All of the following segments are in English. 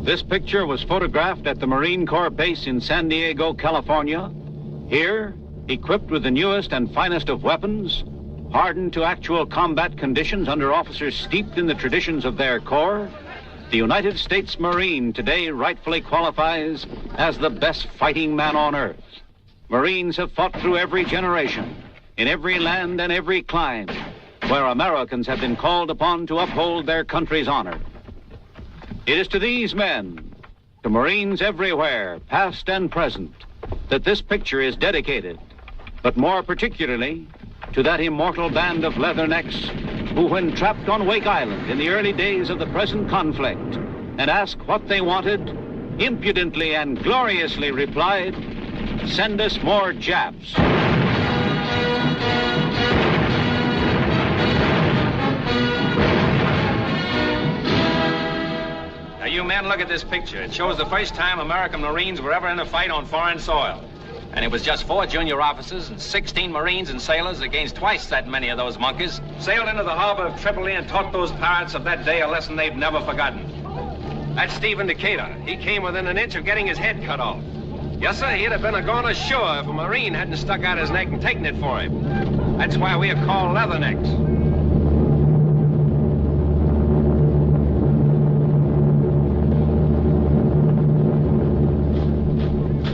This picture was photographed at the Marine Corps base in San Diego, California. Here, equipped with the newest and finest of weapons, hardened to actual combat conditions under officers steeped in the traditions of their corps, the United States Marine today rightfully qualifies as the best fighting man on earth. Marines have fought through every generation, in every land and every clime, where Americans have been called upon to uphold their country's honor. It is to these men, to Marines everywhere, past and present, that this picture is dedicated, but more particularly to that immortal band of leathernecks who, when trapped on Wake Island in the early days of the present conflict and asked what they wanted, impudently and gloriously replied, "Send us more Japs." Now, you men, look at this picture. It shows the first time American Marines were ever in a fight on foreign soil. And it was just 4 junior officers and 16 Marines and sailors against twice that many of those monkeys. Sailed into the harbor of Tripoli and taught those pirates of that day a lesson they've never forgotten. That's Stephen Decatur. He came within an inch of getting his head cut off. Yes, sir, he'd have been gone ashore if a Marine hadn't stuck out his neck and taken it for him. That's why we are called leathernecks.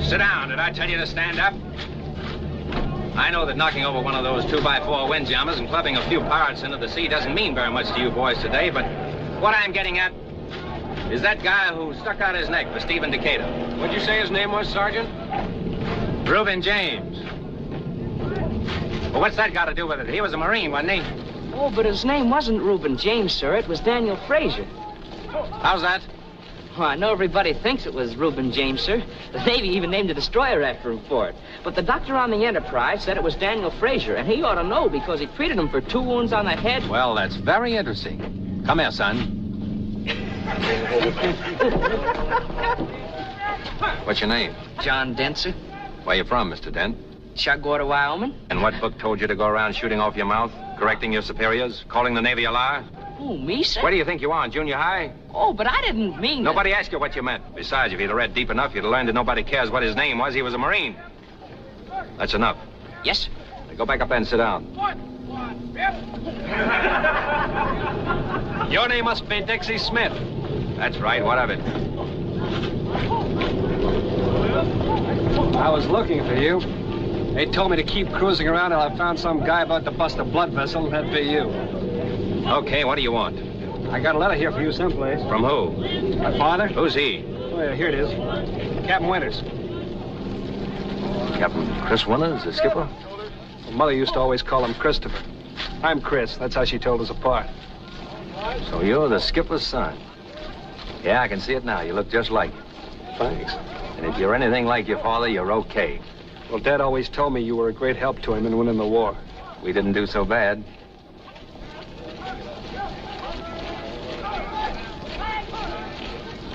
Sit down. Did I tell you to stand up? I know that knocking over one of those 2x4 windjammers and clubbing a few pirates into the sea doesn't mean very much to you boys today, but what I'm getting at is that guy who stuck out his neck for Stephen Decatur. What'd you say his name was, Sergeant? Reuben James. Well, what's that got to do with it? He was a Marine, wasn't he? Oh, but his name wasn't Reuben James, sir. It was Daniel Fraser. How's that? Oh, I know everybody thinks it was Reuben James, sir. The Navy even named a destroyer after him for it. But the doctor on the Enterprise said it was Daniel Fraser, and he ought to know because he treated him for 2 wounds on the head. Well, that's very interesting. Come here, son. What's your name? John Dent, sir. Where you from, Mr. Dent? Chugwater, Wyoming. And what book told you to go around shooting off your mouth, correcting your superiors, calling the Navy a liar? Oh, me, sir? Where do you think you are, in junior high? Oh, but I didn't mean Nobody asked you what you meant. Besides, if you'd have read deep enough, you'd have learned that nobody cares what his name was. He was a Marine. That's enough. Yes, sir. Now go back up there and sit down. Your name must be Dixie Smith. That's right. What of it? I was looking for you. They told me to keep cruising around till I found some guy about to bust a blood vessel, and that'd be you. Okay, what do you want? I got a letter here for you someplace. From who? My father? Who's he? Oh, yeah, here it is. Captain Winters. Captain Chris Winters, the skipper? Well, Mother used to always call him Christopher. I'm Chris. That's how she told us apart. So you're the skipper's son. Yeah, I can see it now. You look just like him. Thanks. And if you're anything like your father, you're okay. Well, Dad always told me you were a great help to him in winning the war. We didn't do so bad.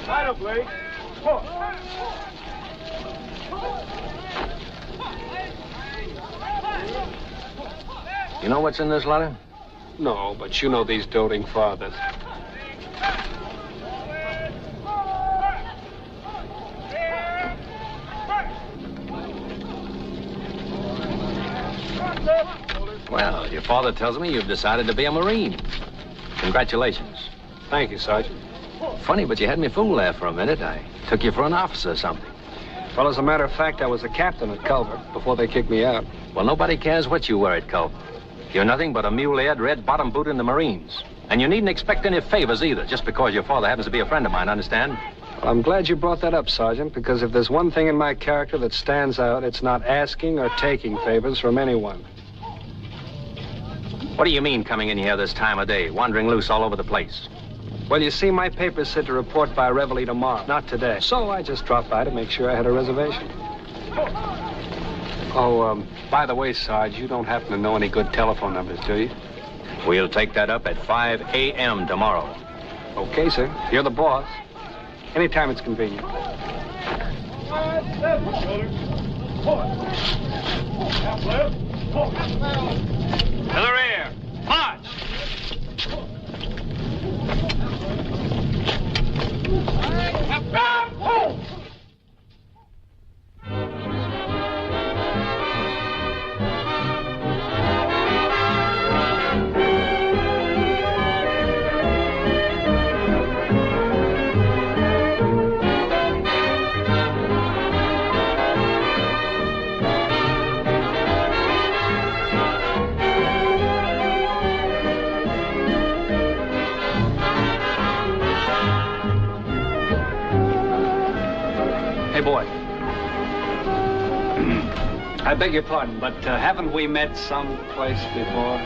Right up, Blake. You know what's in this letter? No, but you know these doting fathers. Well, your father tells me you've decided to be a Marine. Congratulations. Thank you, Sergeant. Funny, but you had me fooled there for a minute. I took you for an officer or something. Well, as a matter of fact, I was a captain at Culver before they kicked me out. Well, nobody cares what you were at Culver. You're nothing but a mule-eared, red-bottom boot in the Marines. And you needn't expect any favors either, just because your father happens to be a friend of mine, understand? Well, I'm glad you brought that up, Sergeant, because if there's one thing in my character that stands out, it's not asking or taking favors from anyone. What do you mean coming in here this time of day, wandering loose all over the place? Well, you see, my paper said to report by reveille tomorrow, not today. So I just dropped by to make sure I had a reservation. Oh, by the way, Sarge, you don't happen to know any good telephone numbers, do you? We'll take that up at 5 a.m. tomorrow. Okay, sir. You're the boss. Anytime it's convenient. To the rear. March! boy. I beg your pardon, but haven't we met someplace before?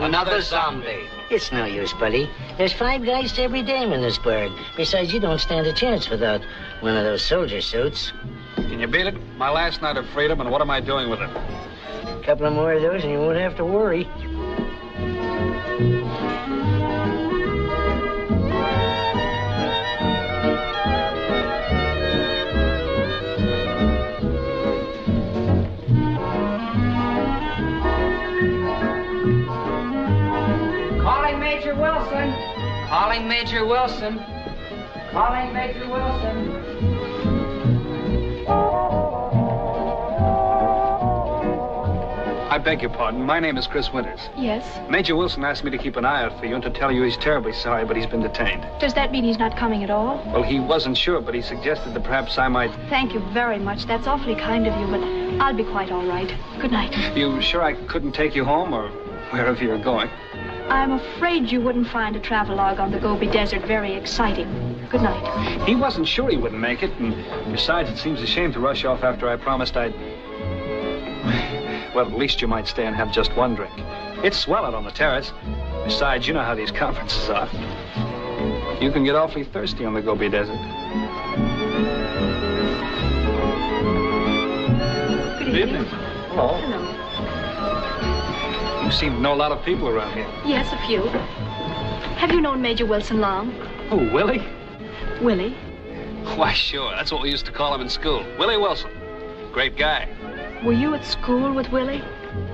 Another zombie. It's no use, buddy. There's 5 guys to every dame in this burg. Besides, you don't stand a chance without one of those soldier suits. Can you beat it? My last night of freedom, and what am I doing with it? A couple of more of those and you won't have to worry. Major Wilson. Calling Major Wilson. Calling Major Wilson. I beg your pardon. My name is Chris Winters. Yes? Major Wilson asked me to keep an eye out for you and to tell you he's terribly sorry, but he's been detained. Does that mean he's not coming at all? Well, he wasn't sure, but he suggested that perhaps I might... Thank you very much. That's awfully kind of you, but I'll be quite all right. Good night. You sure I couldn't take you home or wherever you're going? I'm afraid you wouldn't find a travelogue on the Gobi Desert very exciting. Good night. He wasn't sure he wouldn't make it, and besides, it seems a shame to rush off after I promised I'd... Well, at least you might stay and have just one drink. It's swell out on the terrace. Besides, you know how these conferences are. You can get awfully thirsty on the Gobi Desert. Good evening. Hello. Hello. You seem to know a lot of people around here. Yes, a few. Have you known Major Wilson long? Who, Willie? Willie? Why, sure. That's what we used to call him in school. Willie Wilson. Great guy. Were you at school with Willie?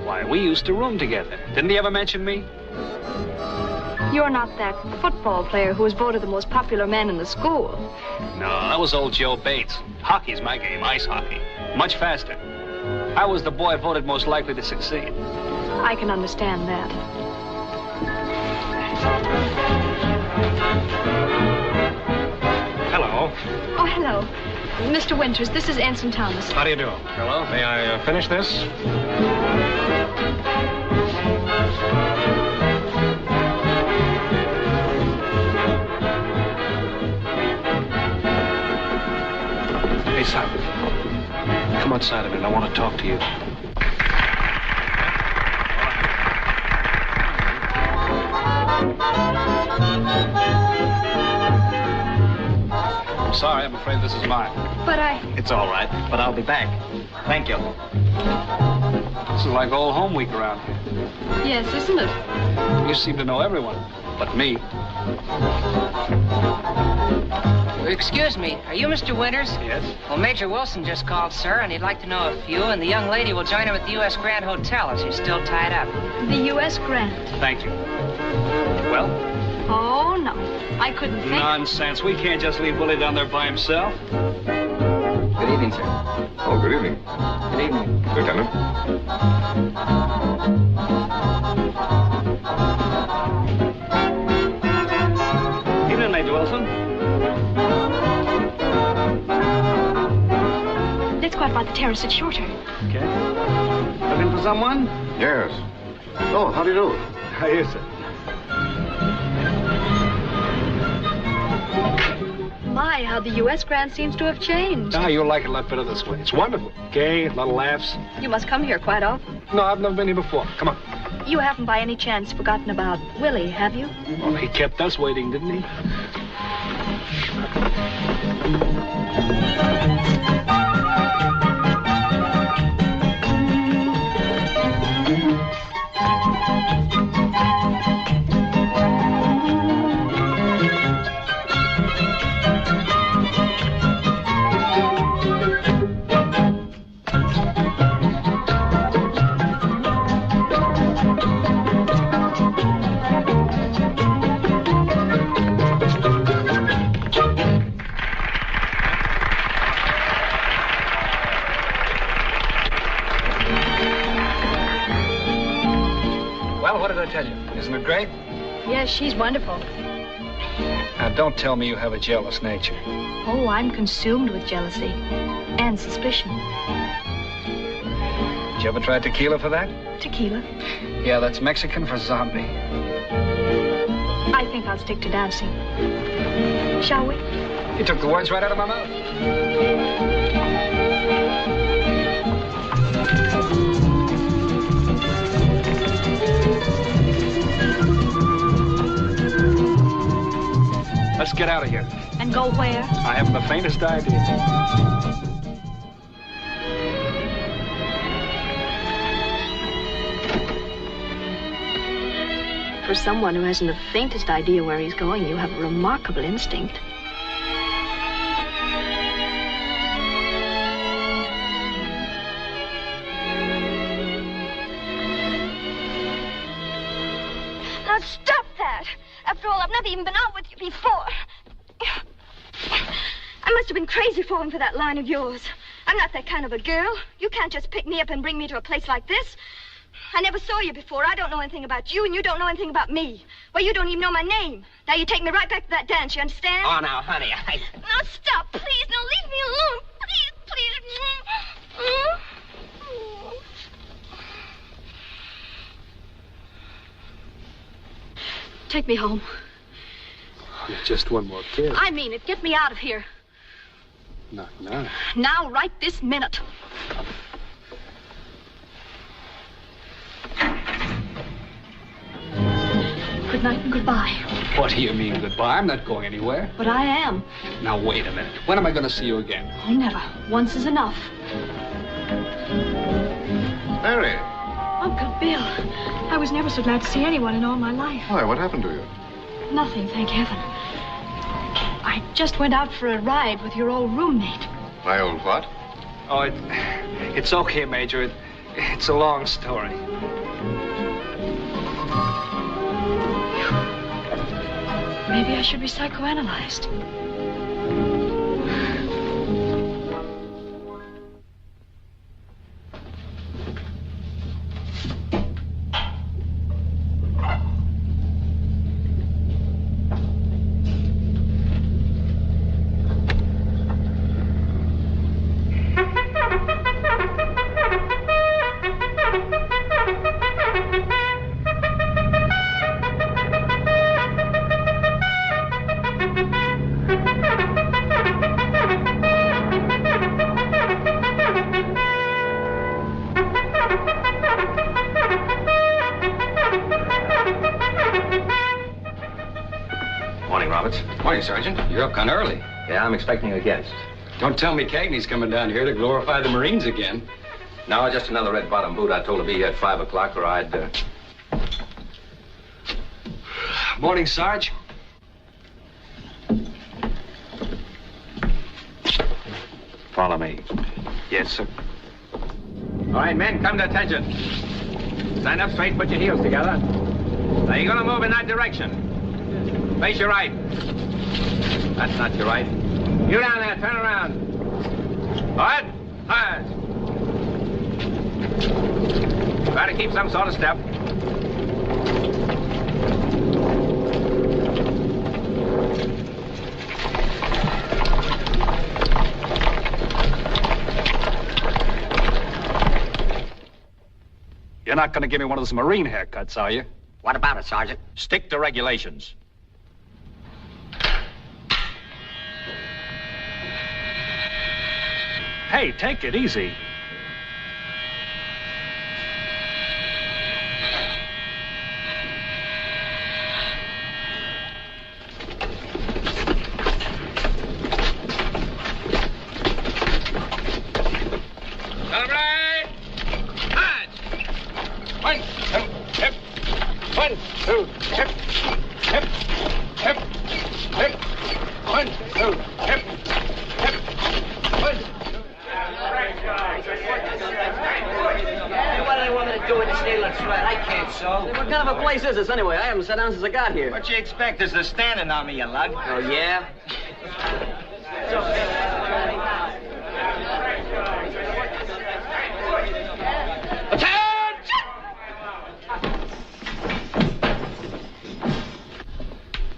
Why, we used to room together. Didn't he ever mention me? You're not that football player who was voted the most popular man in the school. No, that was old Joe Bates. Hockey's my game, ice hockey. Much faster. I was the boy voted most likely to succeed. I can understand that. Hello. Oh, hello. Mr. Winters, this is Ensign Thomas. How do you do? Hello. May I finish this? Hey, Simon. Come outside a minute. I want to talk to you. I'm sorry. I'm afraid this is mine. But It's all right, but I'll be back. Thank you. This is like old home week around here. Yes, isn't it? You seem to know everyone, but me. Excuse me, are you Mr. Winters? Yes? Well, Major Wilson just called, sir, and he'd like to know if you and the young lady will join him at the U.S. Grand Hotel as she's still tied up. The U.S. Grant. Thank you. Well? Oh, no. I couldn't think. Nonsense. We can't just leave Willie down there by himself. Good evening, sir. Oh, good evening. Good evening. Lieutenant. Evening, Major Wilson. Let's go out by the terrace. It's shorter. Okay. Looking for someone? Yes. Oh, how do you do? How are you, sir? My, how the U.S. Grant seems to have changed. Ah, you'll like it a lot better this way. It's wonderful. Gay, a lot of laughs. You must come here quite often. No, I've never been here before. Come on. You haven't by any chance forgotten about Willie, have you? Well, he kept us waiting, didn't he? Well, what did I tell you? Isn't it great? Yes, she's wonderful. Now, don't tell me you have a jealous nature. Oh, I'm consumed with jealousy and suspicion. Did you ever try tequila for that? Tequila? Yeah, that's Mexican for zombie. I think I'll stick to dancing. Shall we? You took the words right out of my mouth. Let's get out of here. And go where? I haven't the faintest idea. For someone who hasn't the faintest idea where he's going, you have a remarkable instinct. Now stop that! After all, I've never even been out with you before. I must have been crazy falling for that line of yours. I'm not that kind of a girl. You can't just pick me up and bring me to a place like this. I never saw you before. I don't know anything about you, and you don't know anything about me. Well, you don't even know my name. Now, you take me right back to that dance, you understand? Oh, now, honey, Now, stop, please. Now, leave me alone. Please, please. Take me home. Just one more kiss. I mean it. Get me out of here. Not now. Now, right this minute. Good night and goodbye. What do you mean, goodbye? I'm not going anywhere. But I am. Now, wait a minute. When am I going to see you again? Oh, never. Once is enough. Mary. Uncle Bill, I was never so glad to see anyone in all my life. Why, what happened to you? Nothing, thank heaven. I just went out for a ride with your old roommate. My old what? Oh, it's okay, Major. It's a long story. Maybe I should be psychoanalyzed. Morning, Sergeant. You're up kind of early. Yeah, I'm expecting a guest. Don't tell me Cagney's coming down here to glorify the Marines again. No, just another red bottom boot. I told him to be here at 5 o'clock or I'd... Morning, Sarge. Follow me. Yes, sir. All right, men, come to attention. Stand up straight, put your heels together. Now, you're gonna move in that direction. Face your right. That's not your right. You down there, turn around. What? Hard. Try to keep some sort of step. You're not going to give me one of those Marine haircuts, are you? What about it, Sergeant? Stick to regulations. Hey, take it easy. Celebrate! March! 1, 2, hip. 1, 2, hip. Hip. Hip. Hip. 1, 2, hip. Hip. 1. What do they want me to do with this needle thread? I can't sew. What kind of a place is this, anyway? I haven't sat down since I got here. What you expect is the standing on me, you lug. Oh, yeah?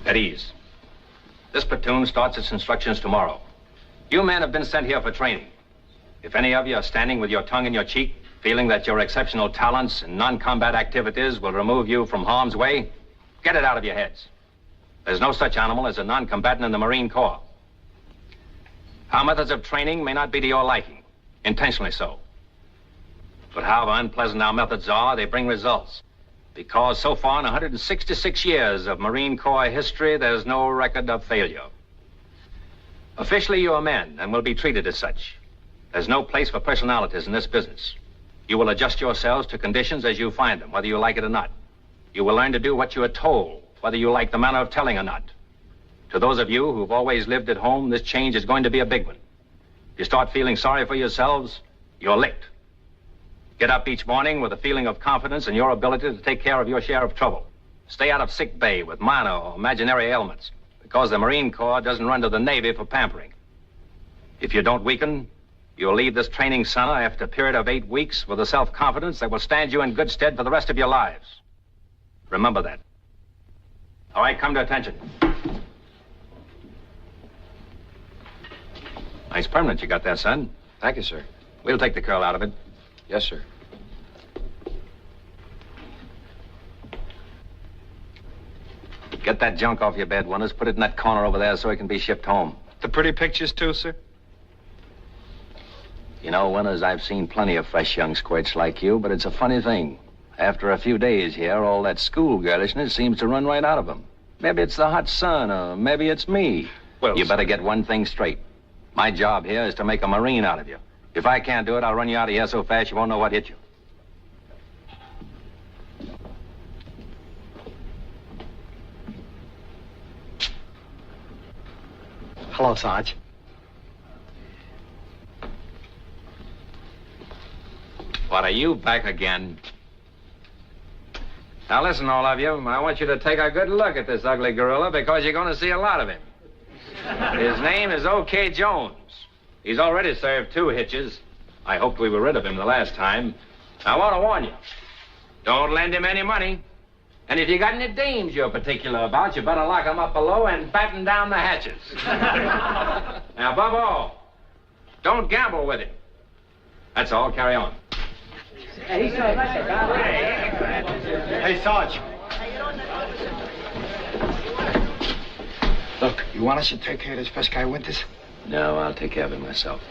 At ease. This platoon starts its instructions tomorrow. You men have been sent here for training. If any of you are standing with your tongue in your cheek, Feeling that your exceptional talents and non-combat activities will remove you from harm's way? Get it out of your heads. There's no such animal as a non-combatant in the Marine Corps. Our methods of training may not be to your liking, intentionally so. But however unpleasant our methods are, they bring results. Because so far in 166 years of Marine Corps history, there's no record of failure. Officially, you are men and will be treated as such. There's no place for personalities in this business. You will adjust yourselves to conditions as you find them, whether you like it or not. You will learn to do what you are told, whether you like the manner of telling or not. To those of you who've always lived at home, this change is going to be a big one. If you start feeling sorry for yourselves, you're licked. Get up each morning with a feeling of confidence in your ability to take care of your share of trouble. Stay out of sick bay with minor or imaginary ailments, because the Marine Corps doesn't run to the Navy for pampering. If you don't weaken, you'll leave this training center after a period of 8 weeks with a self-confidence that will stand you in good stead for the rest of your lives. Remember that. All right, come to attention. Nice permanent you got there, son. Thank you, sir. We'll take the curl out of it. Yes, sir. Get that junk off your bed, Winters. Put it in that corner over there so it can be shipped home. The pretty pictures, too, sir? You know, Winters, I've seen plenty of fresh young squirts like you, but it's a funny thing. After a few days here, all that schoolgirlishness seems to run right out of them. Maybe it's the hot sun, or maybe it's me. Well, you better get one thing straight. My job here is to make a Marine out of you. If I can't do it, I'll run you out of here so fast you won't know what hit you. Hello, Sarge. What, are you back again? Now listen, all of you. I want you to take a good look at this ugly gorilla because you're going to see a lot of him. His name is O.K. Jones. He's already served 2 hitches. I hoped we were rid of him the last time. I want to warn you. Don't lend him any money. And if you got any dames you're particular about, you better lock them up below and batten down the hatches. Now, above all, don't gamble with him. That's all. Carry on. Hey, Sarge. Look, you want us to take care of this first guy, Winters? No, I'll take care of it myself.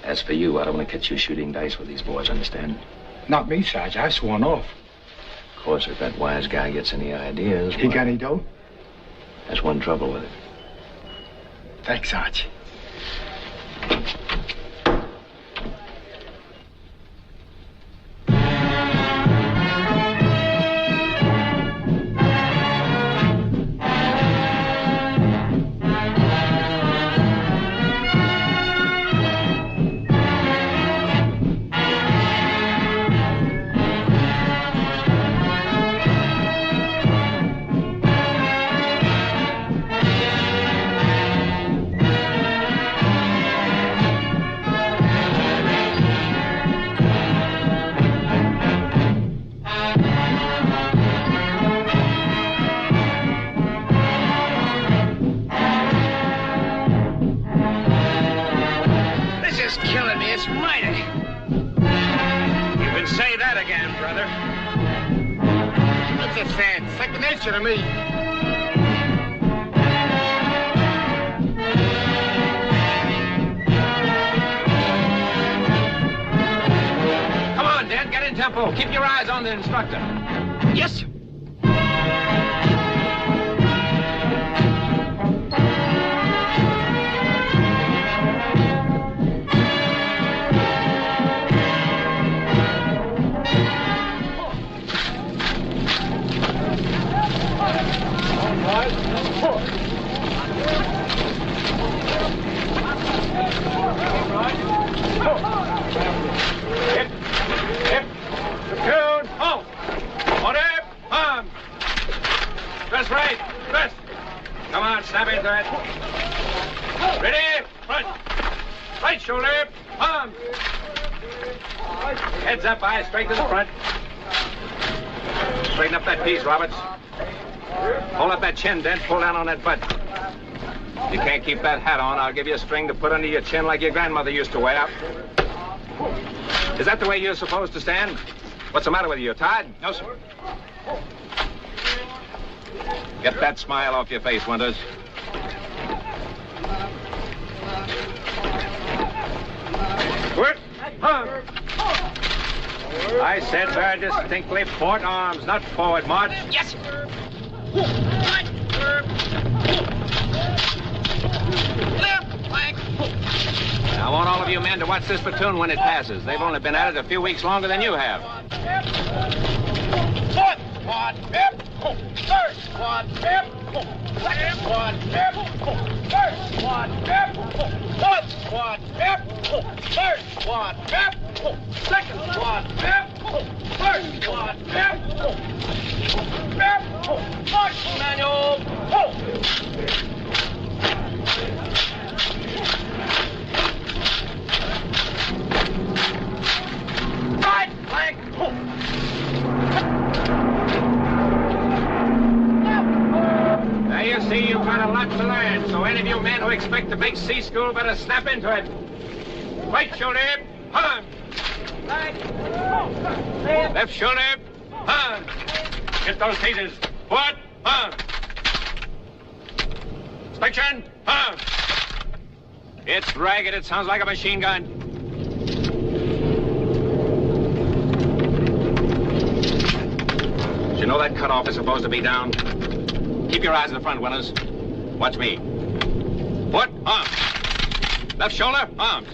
As for you, I don't want to catch you shooting dice with these boys, understand? Not me, Sarge. I've sworn off. Of course, if that wise guy gets any ideas... He got any dough? There's one trouble with it. Thanks, Sarge. To me. Come on, Dan, get in tempo. Keep your eyes on the instructor. Yes, sir. Snap into it. Ready? Front. Right shoulder. Palm. Heads up, eyes straight to the front. Straighten up that piece, Roberts. Hold up that chin, Dent. Pull down on that butt. You can't keep that hat on. I'll give you a string to put under your chin like your grandmother used to wear. Is that the way you're supposed to stand? What's the matter with you? You're tired? No, sir. Get that smile off your face, Winters. What? Huh? I said very distinctly, port arms, not forward march. Yes, sir. Left flank. I want all of you men to watch this platoon when it passes. They've only been at it a few weeks longer than you have. Fourth squad, pip. Third squad, pip. Second squad, pip. First squad, pip. Fourth squad, pip. Third squad, pip. Second squad, pip. Third squad, pip. Pip. March manual. Right flank. Now you see you've got a lot to learn, so any of you men who expect the big C school better snap into it. Right shoulder, arm. Left shoulder, arm. Get those teasers. Forward, arm. Inspection, arm. It's ragged. It sounds like a machine gun. You know that cutoff is supposed to be down? Keep your eyes in the front, Winters. Watch me. Foot, armed. Left shoulder, armed.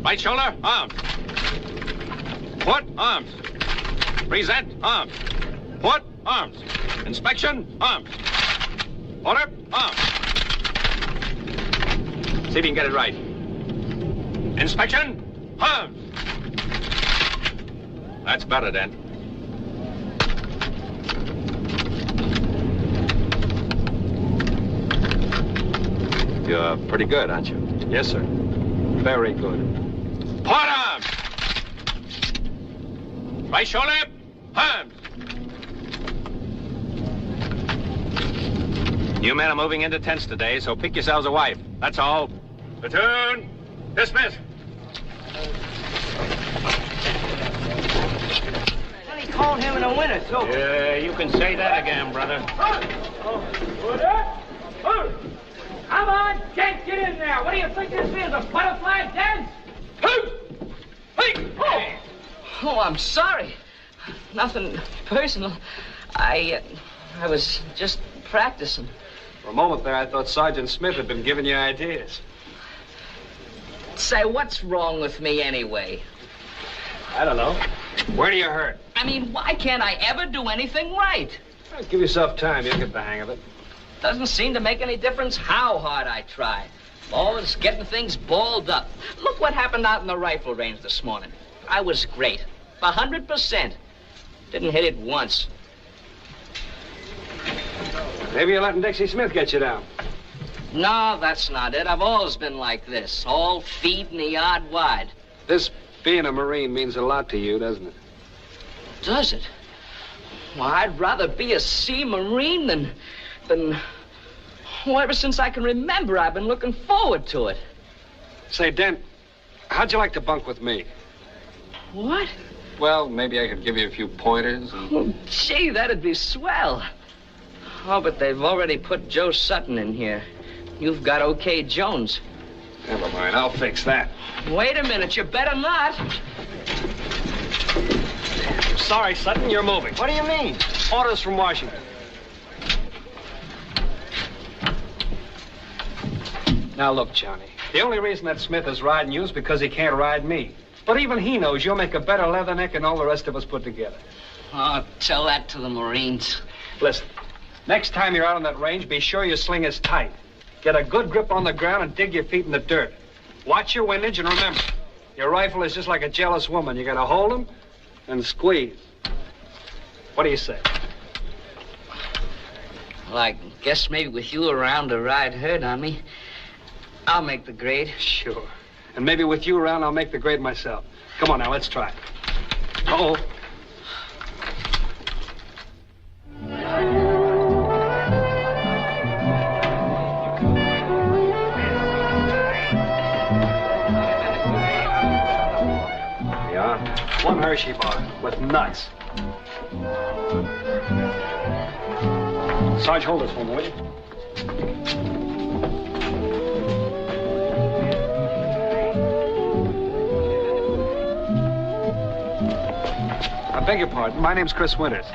Right shoulder, armed. Foot, armed. Present, armed. Foot, armed. Inspection, armed. Order, armed. See if you can get it right. Inspection, armed. That's better, then. You're pretty good, aren't you? Yes, sir. Very good. Port arms! Right shoulder, arms! You men are moving into tents today, so pick yourselves a wife. That's all. Platoon, dismiss. He called him in the winter, too. Yeah, you can say that again, brother. Come on, Kent, get in there. What do you think this is, a butterfly dance? Oh, I'm sorry. Nothing personal. I was just practicing. For a moment there, I thought Sergeant Smith had been giving you ideas. Say, what's wrong with me anyway? I don't know. Where do you hurt? I mean, why can't I ever do anything right? Well, give yourself time. You'll get the hang of it. Doesn't seem to make any difference how hard I try. Always getting things balled up. Look what happened out in the rifle range this morning. I was great. 100%. Didn't hit it once. Maybe you're letting Dixie Smith get you down. No, that's not it. I've always been like this. All feet in the yard wide. This being a Marine means a lot to you, doesn't it? Does it? Well, I'd rather be a Sea Marine than... Well, ever since I can remember, I've been looking forward to it. Say, Dent, how'd you like to bunk with me? What? Well, maybe I could give you a few pointers. Oh, gee, that'd be swell. Oh, but they've already put Joe Sutton in here. You've got OK Jones. Never mind, I'll fix that. Wait a minute, you better not. Sorry, Sutton, you're moving. What do you mean? Orders from Washington. Now, look, Johnny, the only reason that Smith is riding you is because he can't ride me. But even he knows you'll make a better leatherneck than all the rest of us put together. Oh, tell that to the Marines. Listen, next time you're out on that range, be sure your sling is tight. Get a good grip on the ground and dig your feet in the dirt. Watch your windage and remember, your rifle is just like a jealous woman. You gotta hold him and squeeze. What do you say? Well, I guess maybe with you around to ride herd on me, I'll make the grade. Sure. And maybe with you around, I'll make the grade myself. Come on now, let's try. Uh-oh. Hershey bar with nuts. Sarge, hold this for me, will you? I beg your pardon. My name's Chris Winters.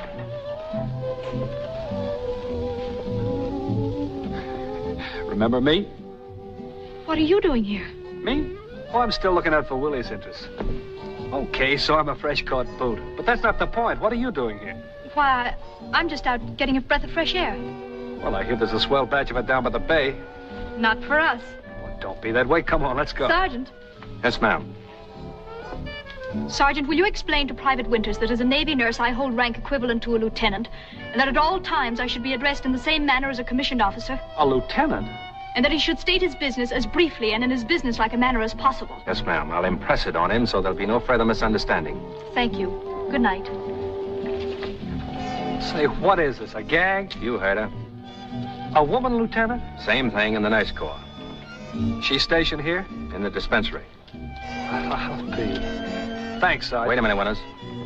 Remember me? What are you doing here? Me? Oh, I'm still looking out for Willie's interests. Okay, so I'm a fresh-caught boot. But that's not the point. What are you doing here? Why, I'm just out getting a breath of fresh air. Well, I hear there's a swell batch of it down by the bay. Not for us. Oh, don't be that way. Come on, let's go. Sergeant. Yes, ma'am. Sergeant, will you explain to Private Winters that as a Navy nurse I hold rank equivalent to a lieutenant, and that at all times I should be addressed in the same manner as a commissioned officer? A lieutenant? And that he should state his business as briefly and in as businesslike a manner as possible. Yes, ma'am. I'll impress it on him so there'll be no further misunderstanding. Thank you. Good night. Say, what is this, a gag? You heard her. A woman, Lieutenant? Same thing in the nurse corps. She's stationed here? In the dispensary. I'll be. Thanks, Sergeant. Wait a minute, Winters.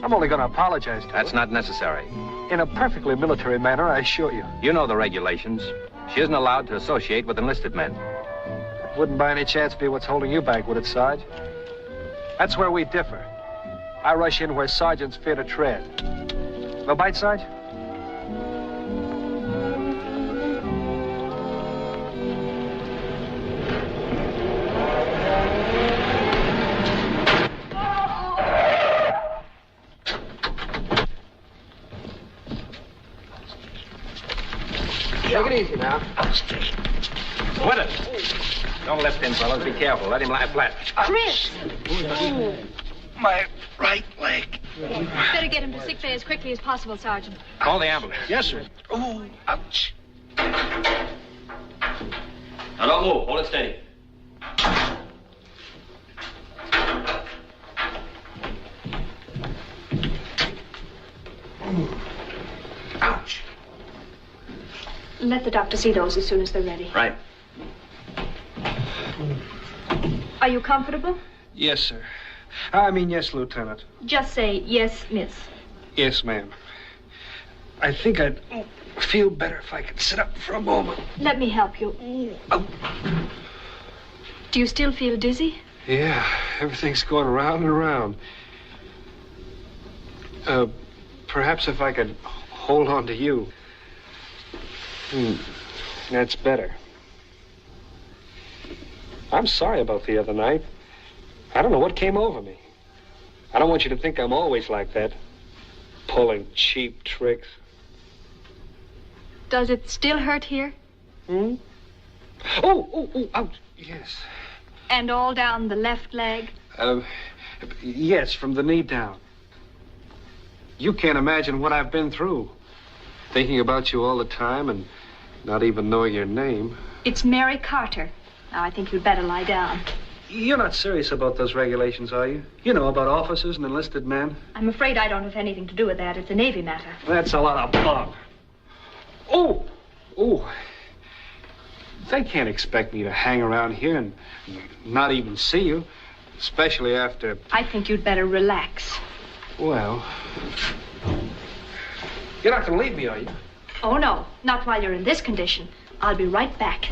I'm only going to apologize to her. That's not necessary. In a perfectly military manner, I assure you. You know the regulations. She isn't allowed to associate with enlisted men. Wouldn't by any chance be what's holding you back, would it, Sarge? That's where we differ. I rush in where sergeants fear to tread. No bite, Sarge? Take it easy now. Winters! Don't lift in, fellas. Be careful. Let him lie flat. Chris! My right leg. Better get him to sick bay as quickly as possible, Sergeant. Call the ambulance. Yes, sir. Oh, ouch. Now, don't move. Hold it steady. Ouch. Let the doctor see those as soon as they're ready. Right. Are you comfortable? Yes, sir. I mean, yes, Lieutenant. Just say, yes, miss. Yes, ma'am. I think I'd feel better if I could sit up for a moment. Let me help you. Oh. Do you still feel dizzy? Yeah, everything's going round and round. Perhaps if I could hold on to you. That's better. I'm sorry about the other night. I don't know what came over me. I don't want you to think I'm always like that, pulling cheap tricks. Does it still hurt here? Oh, ouch. Yes. And all down the left leg? Yes, from the knee down. You can't imagine what I've been through. Thinking about you all the time and not even knowing your name. It's Mary Carter. Now, I think you'd better lie down. You're not serious about those regulations, are you? You know, about officers and enlisted men. I'm afraid I don't have anything to do with that. It's a Navy matter. That's a lot of bunk. Oh! They can't expect me to hang around here and not even see you, especially after... I think you'd better relax. Well... You're not going to leave me, are you? Oh, no. Not while you're in this condition. I'll be right back.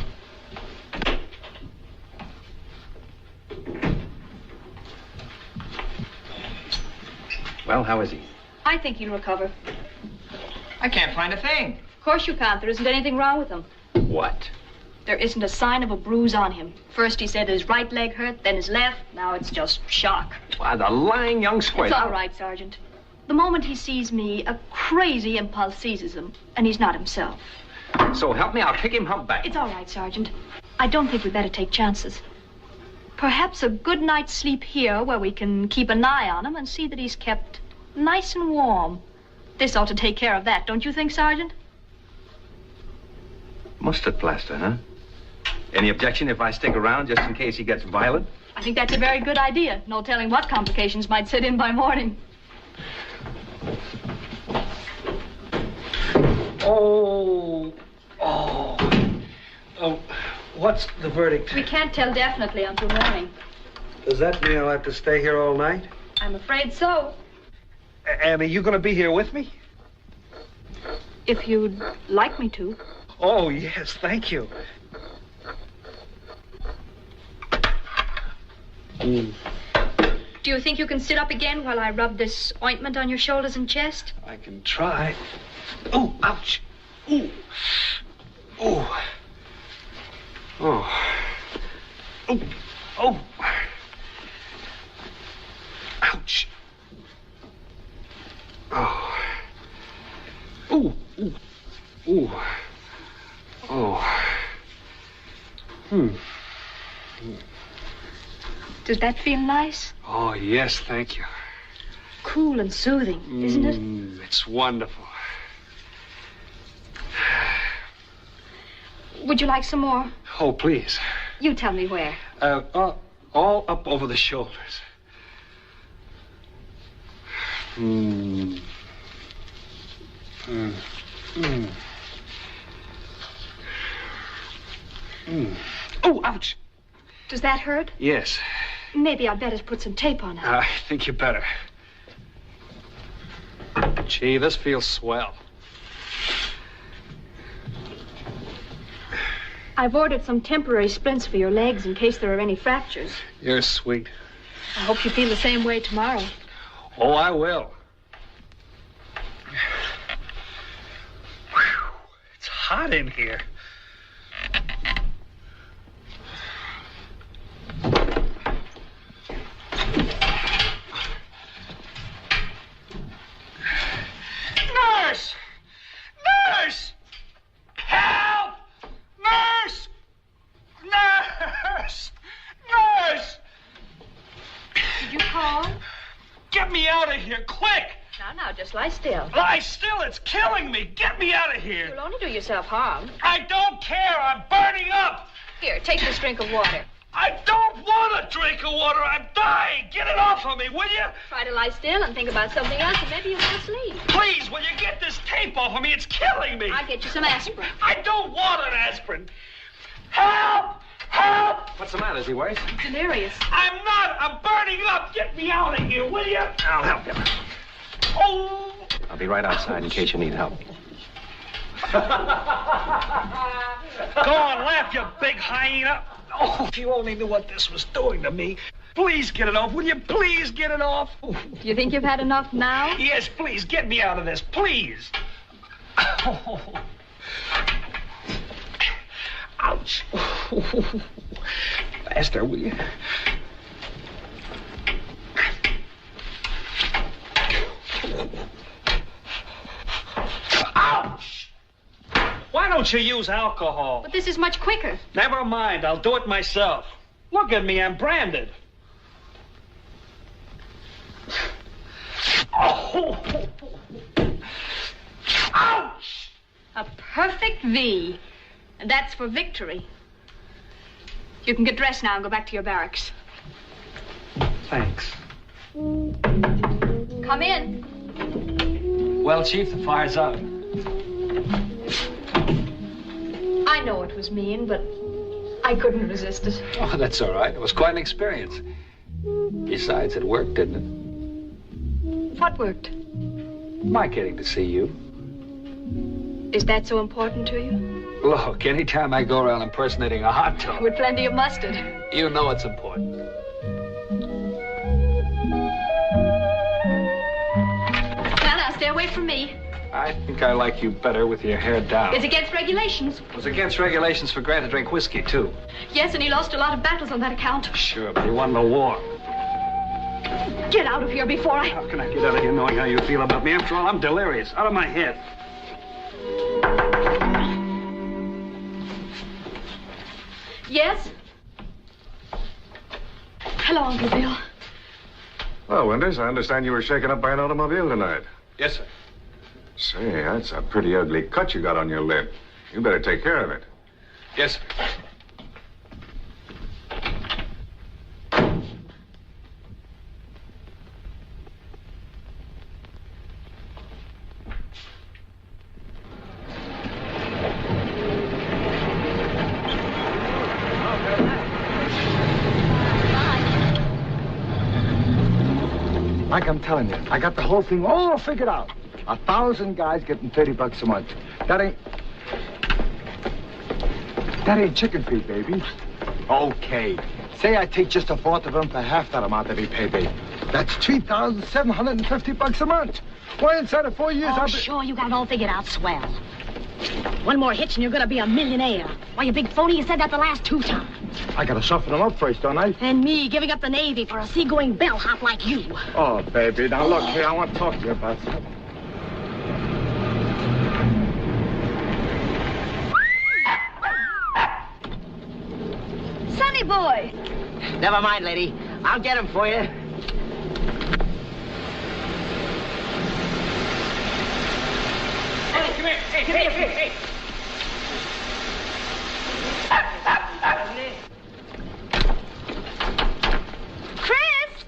Well, how is he? I think he'll recover. I can't find a thing. Of course you can't. There isn't anything wrong with him. What? There isn't a sign of a bruise on him. First he said his right leg hurt, then his left. Now it's just shock. Why, the lying young squid. It's all right, Sergeant. The moment he sees me, a crazy impulse seizes him, and he's not himself. So help me, I'll kick him humpback. It's all right, Sergeant. I don't think we'd better take chances. Perhaps a good night's sleep here where we can keep an eye on him and see that he's kept nice and warm. This ought to take care of that, don't you think, Sergeant? Mustard plaster, huh? Any objection if I stick around just in case he gets violent? I think that's a very good idea. No telling what complications might set in by morning. What's the verdict? We can't tell definitely until morning. Does that mean I'll have to stay here all night? I'm afraid so. And are you going to be here with me? If you'd like me to. Oh, yes, thank you. Do you think you can sit up again while I rub this ointment on your shoulders and chest? I can try. Oh, ouch. Ooh. Oh. Oh. Oh. Oh. Ouch. Oh. Ooh. Ooh. Ooh. Oh. Does that feel nice? Oh, yes, thank you. Cool and soothing, isn't it? It's wonderful. Would you like some more? Oh, please. You tell me where. All up over the shoulders. Oh, ouch. Does that hurt? Yes. Maybe I'd better put some tape on it. I think you better. Gee, this feels swell. I've ordered some temporary splints for your legs in case there are any fractures. You're sweet. I hope you feel the same way tomorrow. Oh, I will. Whew. It's hot in here. Nurse! Nurse! Help! Nurse! Nurse! Nurse! Did you call? Get me out of here, quick! Now, just lie still. Lie still, it's killing me. Get me out of here. You'll only do yourself harm. I don't care, I'm burning up. Here, take this drink of water. I don't want a drink of water, I'm dying. Get it off of me, will you? Try to lie still and think about something else, and maybe you'll go to sleep. Please, will you get this tape off of me? It's killing me. I'll get you some aspirin. I don't want an aspirin. Help! Help! What's the matter? Is he worse? Delirious. I'm not. I'm burning up. Get me out of here, will you? I'll help you. Oh! I'll be right outside in case you need help. Go on, laugh, you big hyena. Oh, if you only knew what this was doing to me. Please get it off. Will you please get it off? Do you think you've had enough now? Yes, please, get me out of this, please. Oh. Ouch. Faster, will you? Ouch! Why don't you use alcohol? But this is much quicker. Never mind, I'll do it myself. Look at me, I'm branded. Oh. Ouch! A perfect V. And that's for victory. You can get dressed now and go back to your barracks. Thanks. Come in. Well, Chief, the fire's out. I know it was mean, but I couldn't resist it. Oh, that's all right. It was quite an experience. Besides, it worked, didn't it? What worked? My getting to see you. Is that so important to you? Look, anytime I go around impersonating a hot dog, With plenty of mustard. you know it's important. Now, stay away from me. I think I like you better with your hair down. It's against regulations. It was against regulations for Grant to drink whiskey, too. Yes, and he lost a lot of battles on that account. Sure, but he won the war. Get out of here before I... How can I get out of here knowing how you feel about me? After all, I'm delirious. Out of my head. Yes? Hello, Uncle Bill. Well, Winters, I understand you were shaken up by an automobile tonight. Yes, sir. Say, that's a pretty ugly cut you got on your lip. You better take care of it. Yes, sir. Like I'm telling you, I got the whole thing all figured out. 1,000 guys getting $30 a month. That ain't chicken feed, baby. Okay. Say I take just a fourth of them for half that amount that he paid me. That's $3,750 a month. Why, inside of 4 years, Oh, sure, you got it all figured out swell. One more hitch and you're gonna be a millionaire. Why, you big phony, you said that the last 2 times. I gotta soften them up first, don't I? And me giving up the Navy for a seagoing bellhop like you. Oh, baby, now look here, I want to talk to you about something. Sonny boy. Never mind, lady. I'll get him for you. Hey, come here. Hey, come here. Hey. Chris!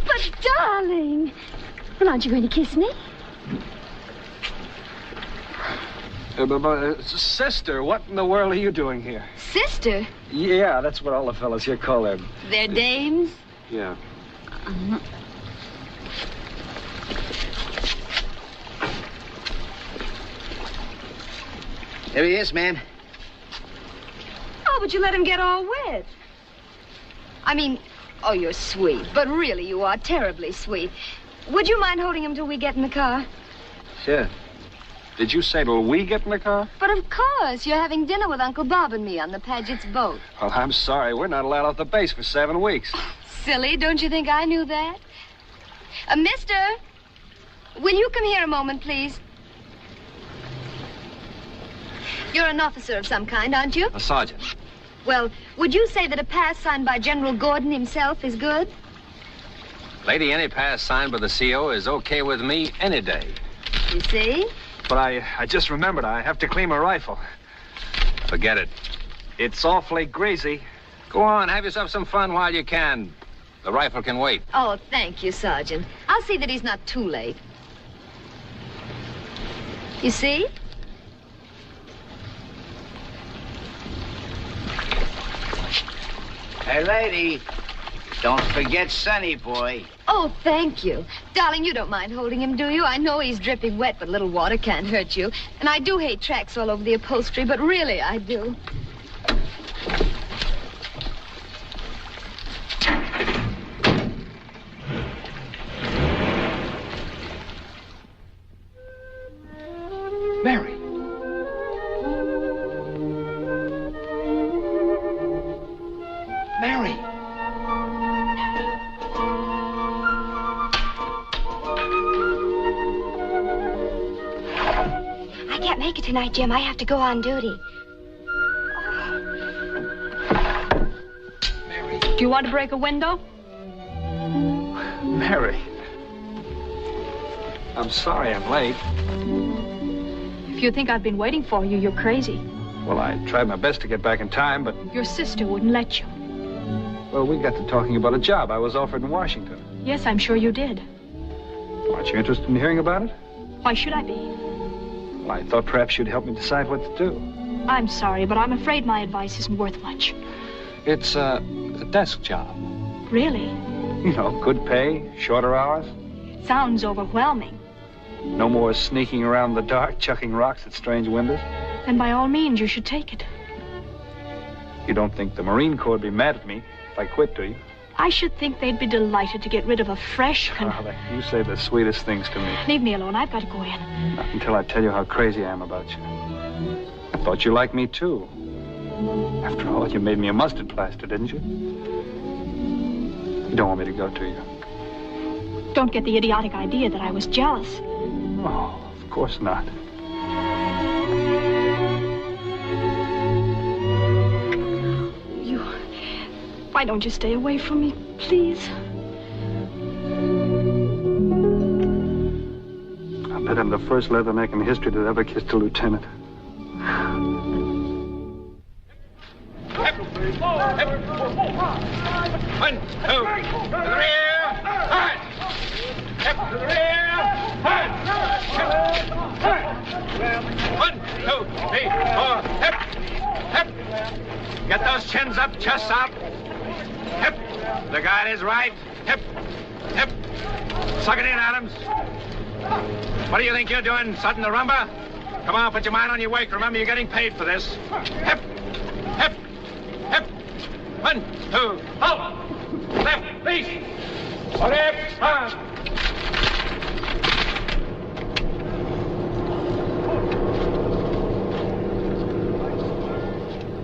But, darling, well, aren't you going to kiss me? Sister, what in the world are you doing here? Sister? Yeah, that's what all the fellas here call their... They're dames? Yeah. There he is, ma'am. Oh, but you let him get all wet. I mean, oh, you're sweet, but really you are terribly sweet. Would you mind holding him till we get in the car? Sure. Did you say till we get in the car? But of course, you're having dinner with Uncle Bob and me on the Paget's boat. Well, I'm sorry. We're not allowed off the base for 7 weeks. Silly, don't you think I knew that? Mister, will you come here a moment, please? You're an officer of some kind, aren't you? A sergeant. Well, would you say that a pass signed by General Gordon himself is good? Lady, any pass signed by the CO is okay with me any day. You see? But I just remembered I have to clean my rifle. Forget it. It's awfully greasy. Go on, have yourself some fun while you can. The rifle can wait. Oh, thank you, Sergeant. I'll see that he's not too late. You see? Hey, lady, don't forget Sonny boy. Oh, thank you. Darling, you don't mind holding him, do you? I know he's dripping wet, but a little water can't hurt you. And I do hate tracks all over the upholstery, but really I do. Mary. Mary. I can't make it tonight, Jim. I have to go on duty. Do you want to break a window? Mary. I'm sorry I'm late. If you think I've been waiting for you, you're crazy. Well, I tried my best to get back in time, but... Your sister wouldn't let you. Well, we got to talking about a job I was offered in Washington. Yes, I'm sure you did. Aren't you interested in hearing about it? Why should I be? Well, I thought perhaps you'd help me decide what to do. I'm sorry, but I'm afraid my advice isn't worth much. It's a desk job. Really? You know, good pay, shorter hours. Sounds overwhelming. No more sneaking around in the dark, chucking rocks at strange windows. Then by all means, you should take it. You don't think the Marine Corps would be mad at me if I quit, do you? I should think they'd be delighted to get rid of a fresh You say the sweetest things to me. Leave me alone. I've got to go in. Not until I tell you how crazy I am about you. I thought you liked me, too. After all, you made me a mustard plaster, didn't you? You don't want me to go, do you? Don't get the idiotic idea that I was jealous. Oh, of course not. Why don't you stay away from me, please? I bet I'm the first leatherneck in history that ever kissed a lieutenant. One, two, to the rear, hard. Step to the rear, hard. 1, 2, 3, 4, step. chests out. Hip. The guide is right. Hip. Hip. Suck it in, Adams. What do you think you're doing, Sutton the rumba? Come on, put your mind on your work. Remember, you're getting paid for this. Hip. Hip. Hip. 1, 2, halt. Left, please. Hip. On.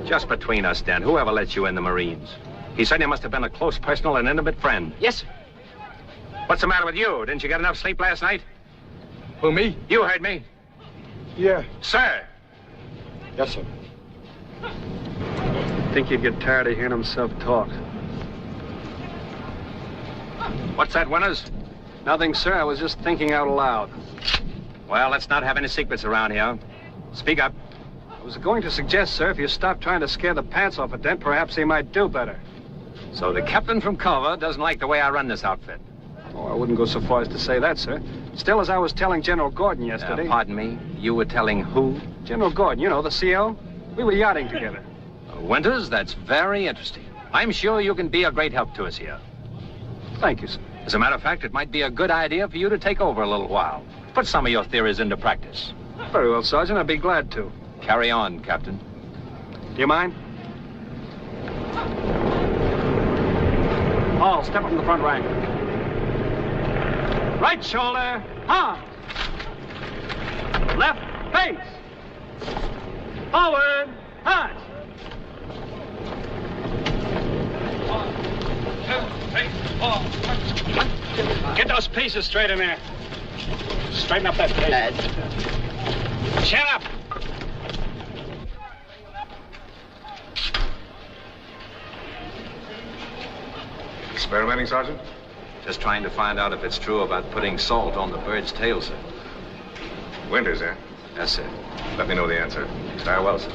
Just between us, Dan, whoever let you in the Marines? He said you must have been a close personal and intimate friend. Yes, sir. What's the matter with you? Didn't you get enough sleep last night? Who, me? You heard me. Yeah. Sir. Yes, sir. I think he'd get tired of hearing himself talk. What's that, Winters? Nothing, sir. I was just thinking out loud. Well, let's not have any secrets around here. Speak up. I was going to suggest, sir, if you stop trying to scare the pants off a dent, perhaps he might do better. So the captain from Culver doesn't like the way I run this outfit. Oh, I wouldn't go so far as to say that, sir. Still, as I was telling General Gordon yesterday... Pardon me? You were telling who? General Gordon, you know, the CL. We were yachting together. Winters, that's very interesting. I'm sure you can be a great help to us here. Thank you, sir. As a matter of fact, it might be a good idea for you to take over a little while. Put some of your theories into practice. Very well, Sergeant. I'd be glad to. Carry on, Captain. Do you mind? Paul, step up in the front rank. Right shoulder, on. Left face. Forward, hard. 1, 2, 3, 4. Get those pieces straight in there. Straighten up that face. Chin up. Experimenting, Sergeant? Just trying to find out if it's true about putting salt on the bird's tail, sir. Winters, eh? Yes, sir. Let me know the answer. Very well, sir.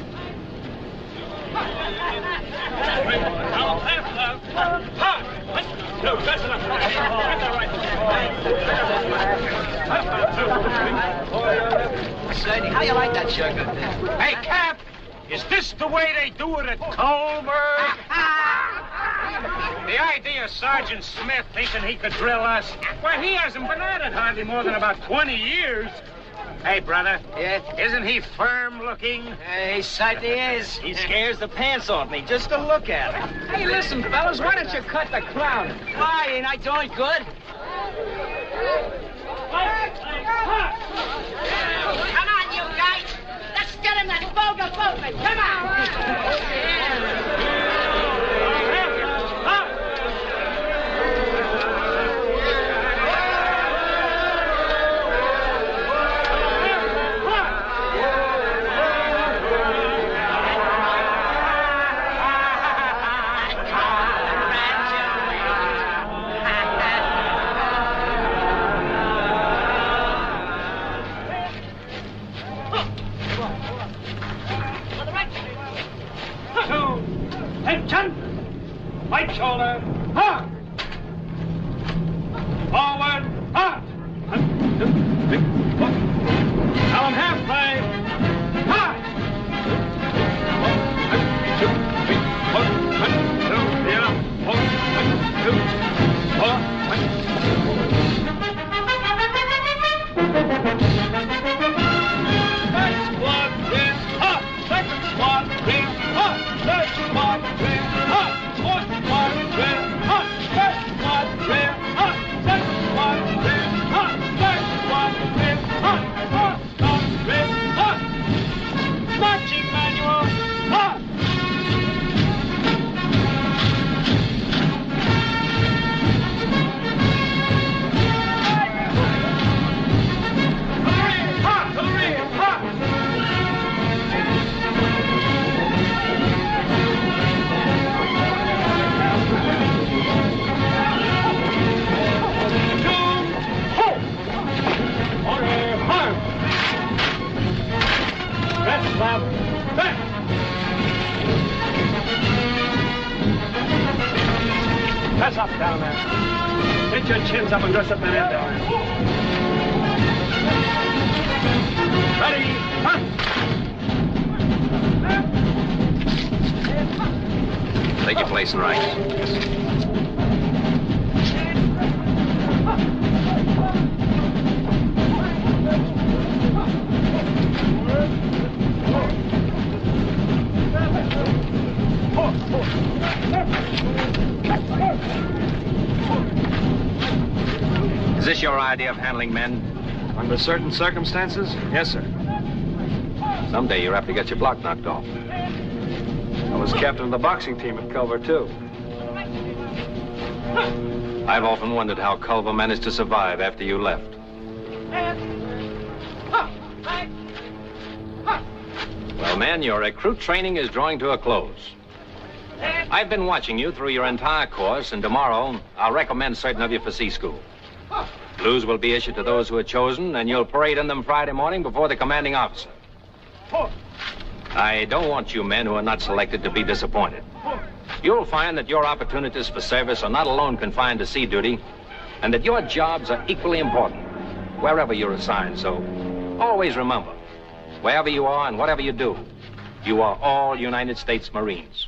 Sadie, how do you like that sugar? Hey, Cap, is this the way they do it at Culver? The idea of Sergeant Smith thinking he could drill us. Why, he hasn't been at it hardly more than about 20 years. Hey, brother. Yeah? Isn't he firm looking? He certainly is. He scares the pants off me just to look at him. Hey, listen, fellas, why don't you cut the clown? Why, ain't I doing good? Come on, you guys. Let's get him that vulgar boatman. Come on. Right shoulder, hard. Forward, hard. 1, 2, 3, 4. Now I'm halfway. Hard. 1, 2, 3, 4. 1, 2, 3, 4. 1, 2, 4. First squad is hard. Second squad is hard. Third squad is hard. Fourth squad is hard. First squad is hard. Second squad is hard. Third squad is hard. Fourth squad is hard. Marching manual, hard. To the rear, hard. Stop. Back. Press up down there. Get your chins up and dress up the end down. Ready? Hunt. Take your place and right. Is this your idea of handling men? Under certain circumstances, yes, sir. Someday you're apt to get your block knocked off. I was captain of the boxing team at Culver, too. I've often wondered how Culver managed to survive after you left. Well, men, your recruit training is drawing to a close. I've been watching you through your entire course, and tomorrow I'll recommend certain of you for C School. Blues will be issued to those who are chosen, and you'll parade in them Friday morning before the commanding officer. I don't want you men who are not selected to be disappointed. You'll find that your opportunities for service are not alone confined to sea duty, and that your jobs are equally important wherever you're assigned. So always remember, wherever you are and whatever you do, you are all United States Marines.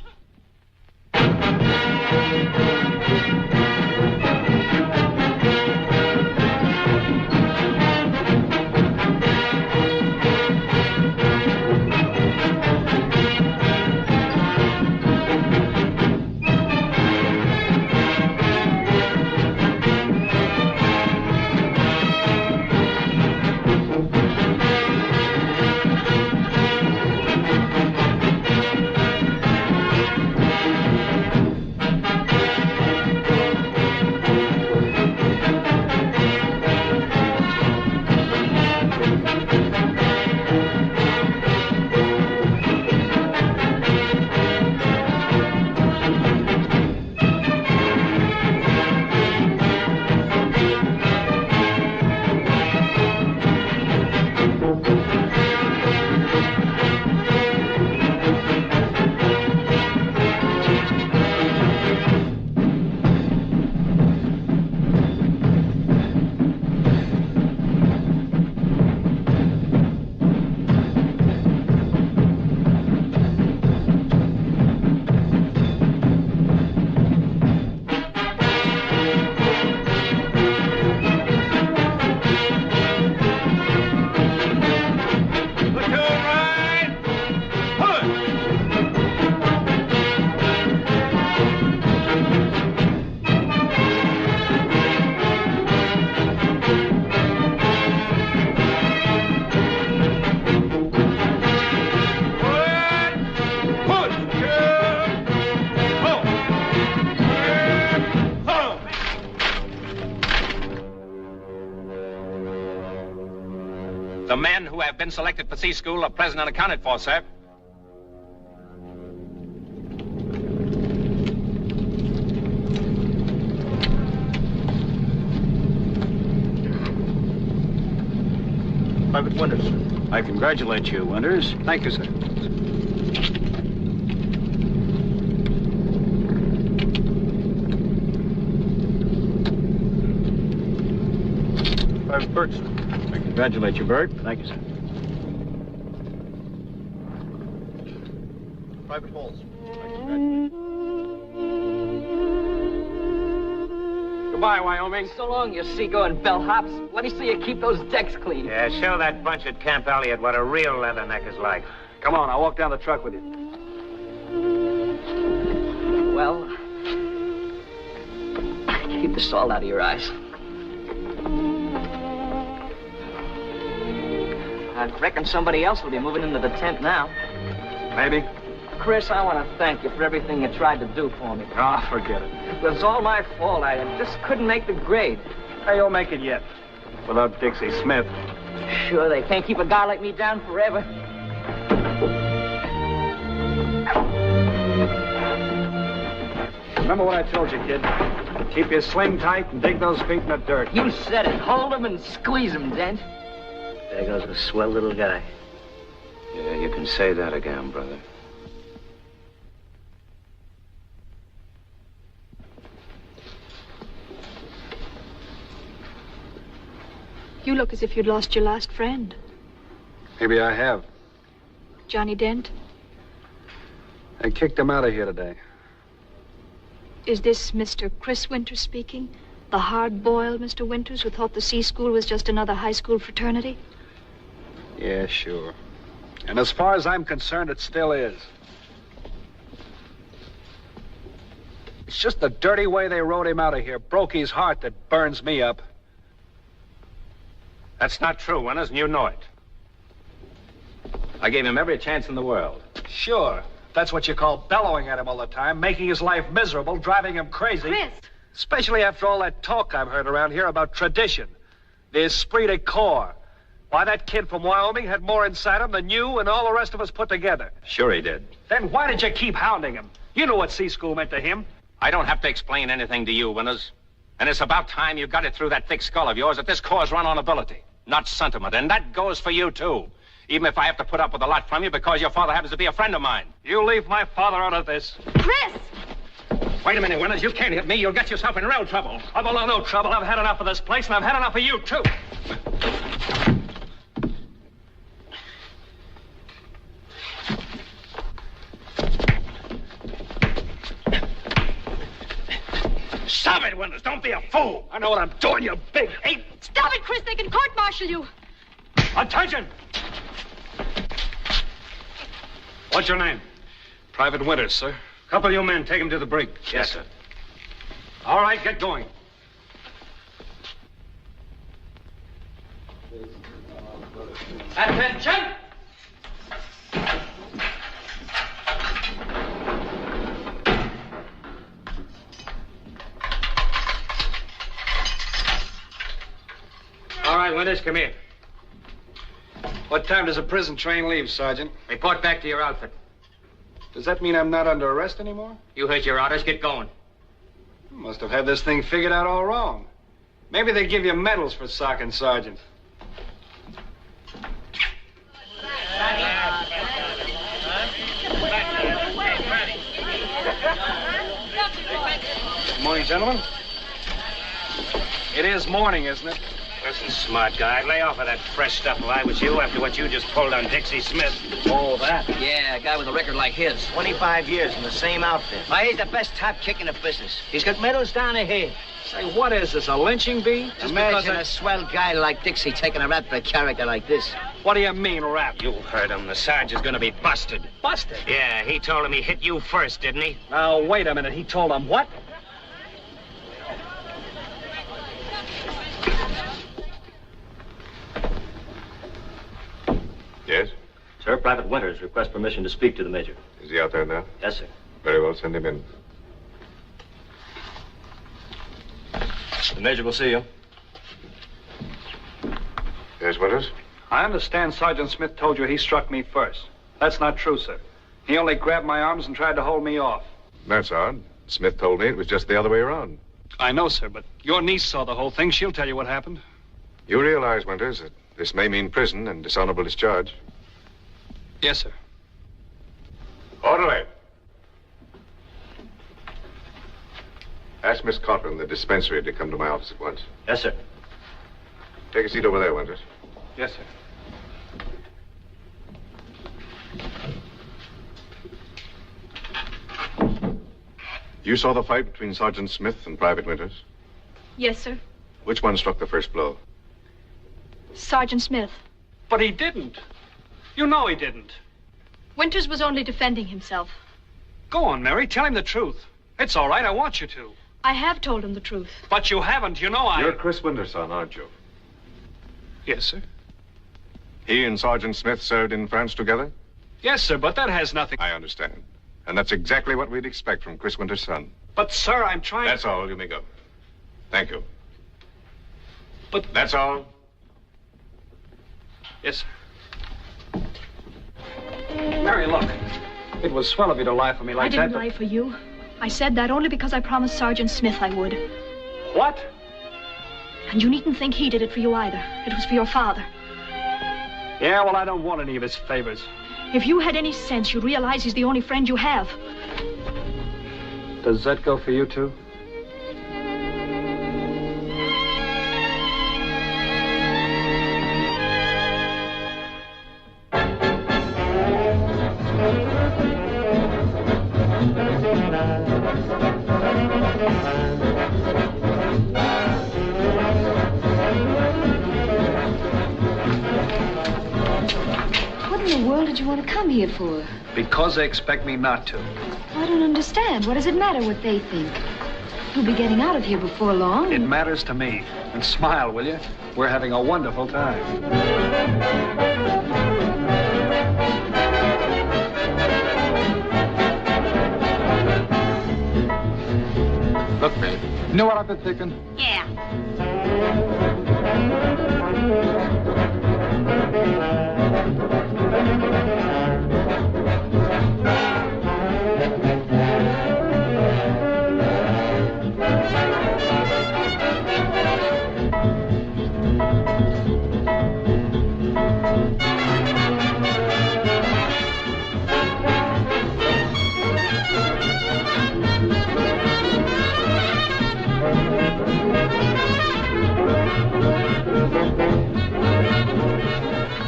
The men who have been selected for C School are present and accounted for, sir. Private Winters. I congratulate you, Winters. Thank you, sir. Private Burton. I congratulate you, Bert. Thank you, sir. Private Halls. I congratulate you. Goodbye, Wyoming. So long, you seagoing bellhops. Let me see you keep those decks clean. Yeah, show that bunch at Camp Elliott what a real leatherneck is like. Come on, I'll walk down the truck with you. Well, keep the salt out of your eyes. I reckon somebody else will be moving into the tent now. Maybe. Chris, I want to thank you for everything you tried to do for me. Ah, forget it. It was all my fault. I just couldn't make the grade. Hey, you'll make it yet. Without Dixie Smith. Sure, they can't keep a guy like me down forever. Remember what I told you, kid. Keep your sling tight and dig those feet in the dirt. You said it. Hold him and squeeze him, Dent. There goes a swell little guy. Yeah, you can say that again, brother. You look as if you'd lost your last friend. Maybe I have. Johnny Dent? I kicked him out of here today. Is this Mr. Chris Winters speaking? The hard-boiled Mr. Winters who thought the C School was just another high school fraternity? Yeah, sure. And as far as I'm concerned, it still is. It's just the dirty way they rode him out of here. Broke his heart that burns me up. That's not true, Winters, and you know it. I gave him every chance in the world. Sure. That's what you call bellowing at him all the time, making his life miserable, driving him crazy. Chris! Especially after all that talk I've heard around here about tradition. The esprit de corps. Why, that kid from Wyoming had more inside him than you and all the rest of us put together. Sure he did. Then why did you keep hounding him? You knew what C-School meant to him. I don't have to explain anything to you, Winters. And it's about time you got it through that thick skull of yours that this corps run on ability, not sentiment. And that goes for you, too. Even if I have to put up with a lot from you because your father happens to be a friend of mine. You leave my father out of this. Chris! Wait a minute, Winters. You can't hit me. You'll get yourself in real trouble. I've no trouble. I've had enough of this place, and I've had enough of you, too. Stop it, Winters. Don't be a fool. I know what I'm doing, you big ape. Stop it, Chris. They can court-martial you. Attention! What's your name? Private Winters, sir. Couple of you men, take him to the brig. Yes, sir. All right, get going. Attention! All right, Winters, come here. What time does a prison train leave, Sergeant? Report back to your outfit. Does that mean I'm not under arrest anymore? You heard your orders. Get going. Must have had this thing figured out all wrong. Maybe they give you medals for socking, Sergeant. Good morning, gentlemen. It is morning, isn't it? Listen, smart guy, lay off of that fresh stuff if I was you after what you just pulled on Dixie Smith. Oh, that. Yeah, a guy with a record like his. 25 years in the same outfit. Why, he's the best top kick in the business. He's got medals down the head. Say, what is this, a lynching bee? Just imagine a swell guy like Dixie taking a rap for a character like this. What do you mean, rap? You heard him. The sergeant's gonna be busted. Busted? Yeah, he told him he hit you first, didn't he? Now, wait a minute. He told him what? Yes? Sir, Private Winters requests permission to speak to the Major. Is he out there now? Yes, sir. Very well, send him in. The Major will see you. Yes, Winters? I understand Sergeant Smith told you he struck me first. That's not true, sir. He only grabbed my arms and tried to hold me off. That's odd. Smith told me it was just the other way around. I know, sir, but your niece saw the whole thing. She'll tell you what happened. You realize, Winters, that this may mean prison and dishonorable discharge? Yes, sir. Orderly. Ask Miss Cotter in the dispensary to come to my office at once. Yes, sir. Take a seat over there, Winters. Yes, sir. You saw the fight between Sergeant Smith and Private Winters? Yes, sir. Which one struck the first blow? Sergeant Smith. But he didn't. You know he didn't. Winters was only defending himself. Go on, Mary. Tell him the truth. It's all right. I want you to. I have told him the truth. But you haven't. You know You're Chris Winters' son, aren't you? Yes, sir. He and Sergeant Smith served in France together? Yes, sir, but that has nothing... I understand. And that's exactly what we'd expect from Chris Winters' son. But, sir, I'm trying... That's all. You may go. Thank you. But... That's all? Yes, sir. Mary, look. It was swell of you to lie for me like that. I didn't lie for you. I said that only because I promised Sergeant Smith I would. What? And you needn't think he did it for you either. It was for your father. Yeah, well, I don't want any of his favors. If you had any sense, you'd realize he's the only friend you have. Does that go for you, too? did you want to come here for? Because they expect me not to. I don't understand. What does it matter what they think? You'll be getting out of here before long. It matters to me. And smile, will you? We're having a wonderful time. Look, babe, you know what I've been thinking? Yeah.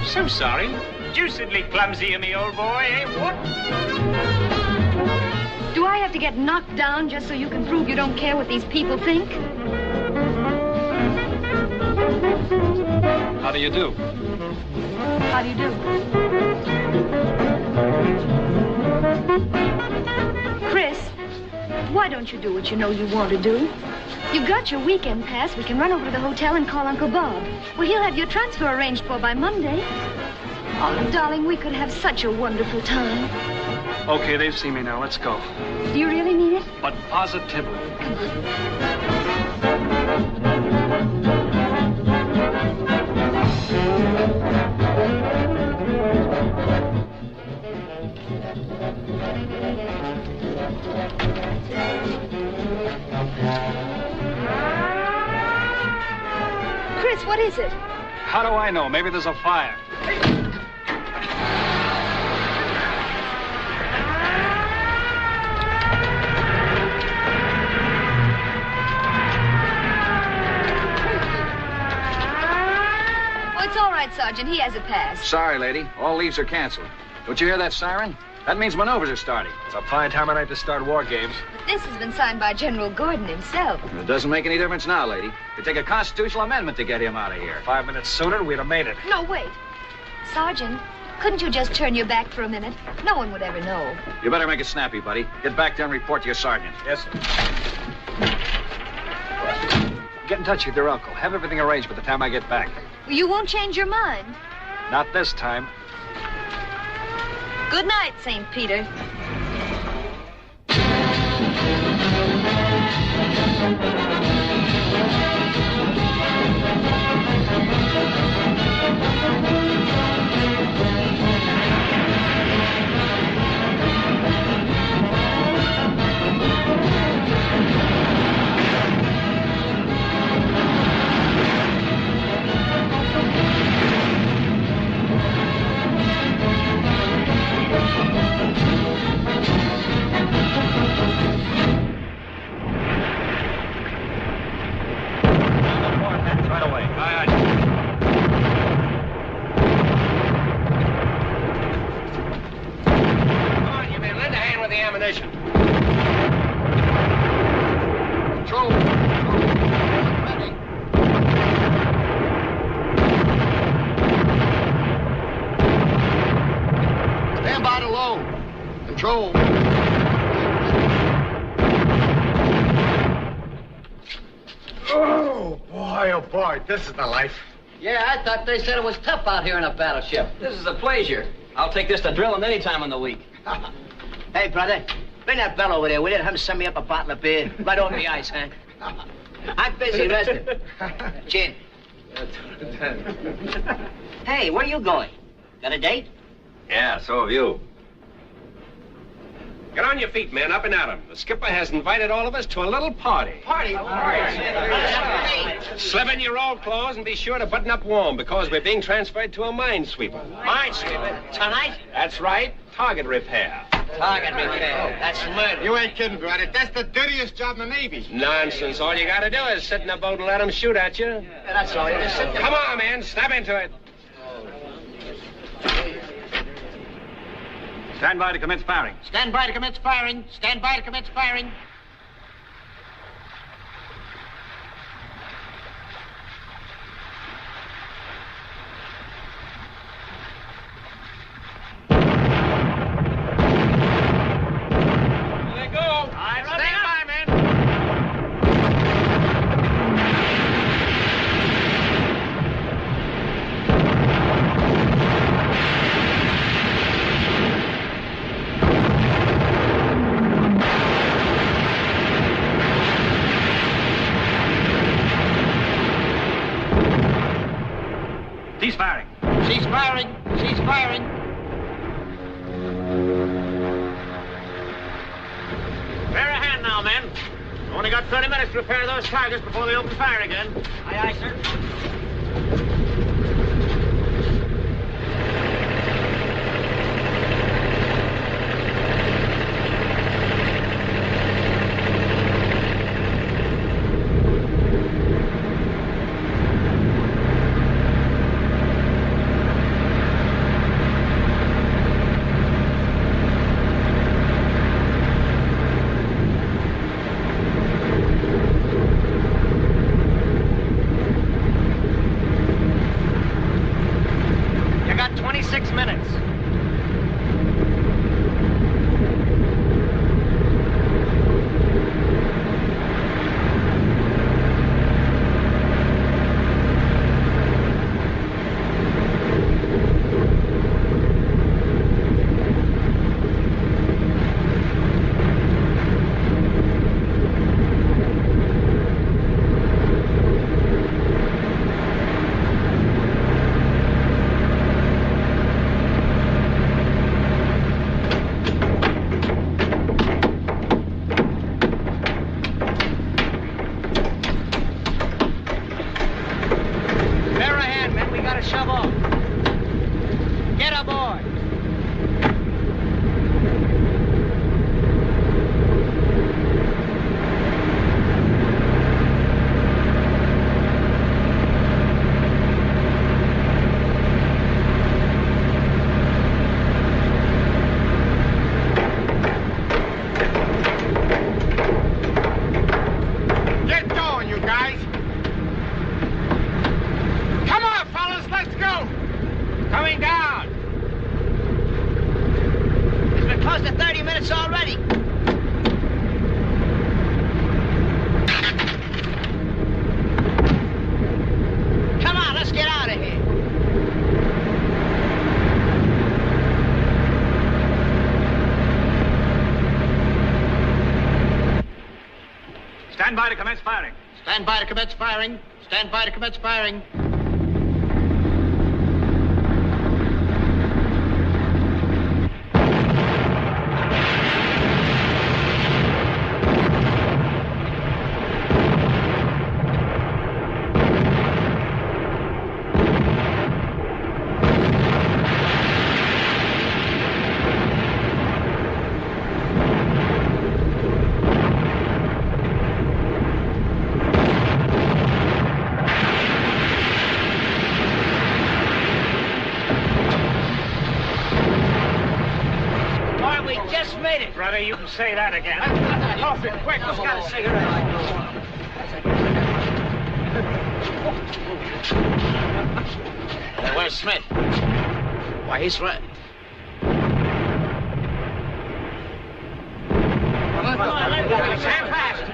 So sorry. Deucedly clumsy of me, old boy, eh? What? Do I have to get knocked down just so you can prove you don't care what these people think? How do you do? How do you do? Chris, why don't you do what you know you want to do? You've got your weekend pass. We can run over to the hotel and call Uncle Bob. Well, he'll have your transfer arranged for by Monday. Oh, darling, we could have such a wonderful time. Okay, they've seen me now. Let's go. Do you really mean it? But positively. Come on. Chris, what is it? How do I know? Maybe there's a fire. Oh, it's all right, Sergeant. He has a pass. Sorry, lady. All leaves are canceled. Don't you hear that siren? That means maneuvers are starting. It's a fine time of night to start war games. But this has been signed by General Gordon himself. It doesn't make any difference now, lady. It'd take a constitutional amendment to get him out of here. 5 minutes sooner, we'd have made it. No, wait. Sergeant, couldn't you just turn your back for a minute? No one would ever know. You better make it snappy, buddy. Get back there and report to your sergeant. Yes, sir. Get in touch with your uncle. Have everything arranged by the time I get back. You won't change your mind. Not this time. Good night, St. Peter. Ammunition. Control. Ready. Stand by to load. Control. Oh, boy, this is the life. Yeah, I thought they said it was tough out here in a battleship. This is a pleasure. I'll take this to drilling any time in the week. Hey, brother, bring that bell over there, will you? Have him send me up a bottle of beer. Right over the ice, huh? I'm busy resting. Chin. Hey, where you going? Got a date? Yeah, so have you. Get on your feet, men, up and at 'em. The skipper has invited all of us to a little party. Party? Slip in your old clothes and be sure to button up warm because we're being transferred to a minesweeper. Minesweeper? Tonight? That's right. Target repair. Target repair. That's murder. You ain't kidding, brother. That's the dirtiest job in the Navy. Nonsense. All you gotta do is sit in a boat and let 'em shoot at you. Yeah, that's all. You just sit there. Come on, man. Snap into it. Stand by to commence firing. Stand by to commence firing. Stand by to commence firing. Cease firing. Cease firing. Cease firing. Bear a hand now, men. Only got 30 minutes to repair those targets before they open fire again. Aye, aye, sir. You got 26 minutes. Bear a hand, men. We gotta shove off. Get aboard. Get going, you guys. Come on, fellas, let's go. Coming down. It's been close to 30 minutes already. Come on, let's get out of here. Stand by to commence firing. Stand by to commence firing. Stand by to commence firing. Boy, we just made it. Brother, you can say that again. Off it, quick. Let's got a cigarette. Where's Smith? Why, he's right. Stand fast.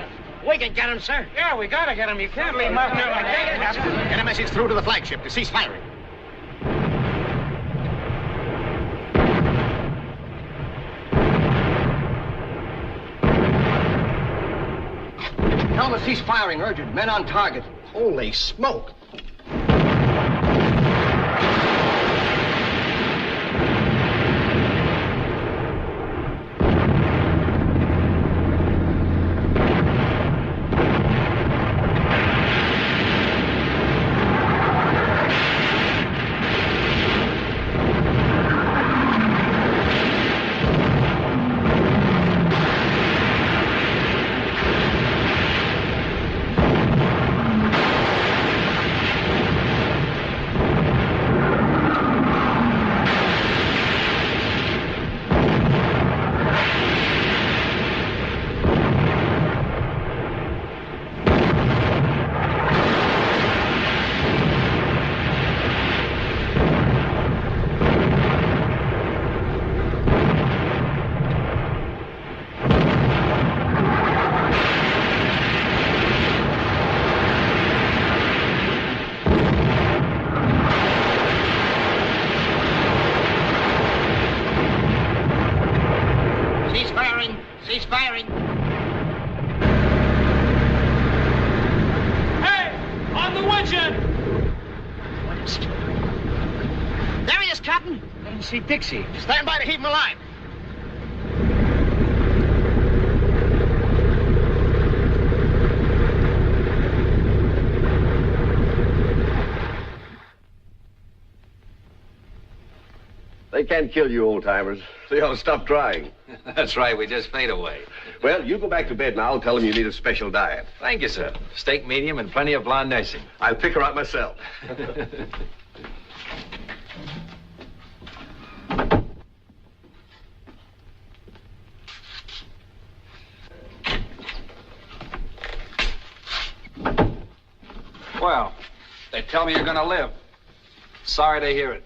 We can get him, sir. Yeah, we gotta get him. You can't leave him out there like that. Get a message through to the flagship to cease firing. Tell them to cease firing, urgent. Men on target. Holy smoke. Cease firing. Hey! On the widget! What is shouting? I didn't see Dixie. Stand by to heave him a line. They can't kill you, old-timers. They ought to stop trying. That's right, we just fade away. Well, you go back to bed now. Tell them you need a special diet. Thank you, sir. Steak medium and plenty of blonde nursing. I'll pick her out myself. Well, they tell me you're going to live. Sorry to hear it.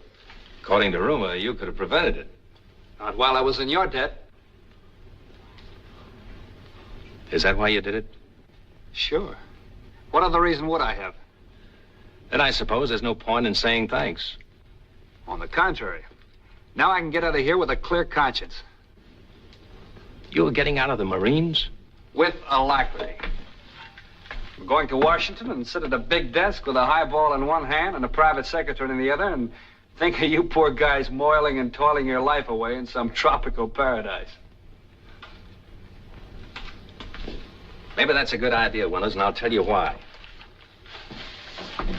According to rumor, you could have prevented it. Not while I was in your debt. Is that why you did it? Sure. What other reason would I have? Then I suppose there's no point in saying thanks. On the contrary. Now I can get out of here with a clear conscience. You were getting out of the Marines? With alacrity. I'm going to Washington and sit at a big desk with a highball in one hand and a private secretary in the other and think of you poor guys moiling and toiling your life away in some tropical paradise. Maybe that's a good idea, Winters, and I'll tell you why.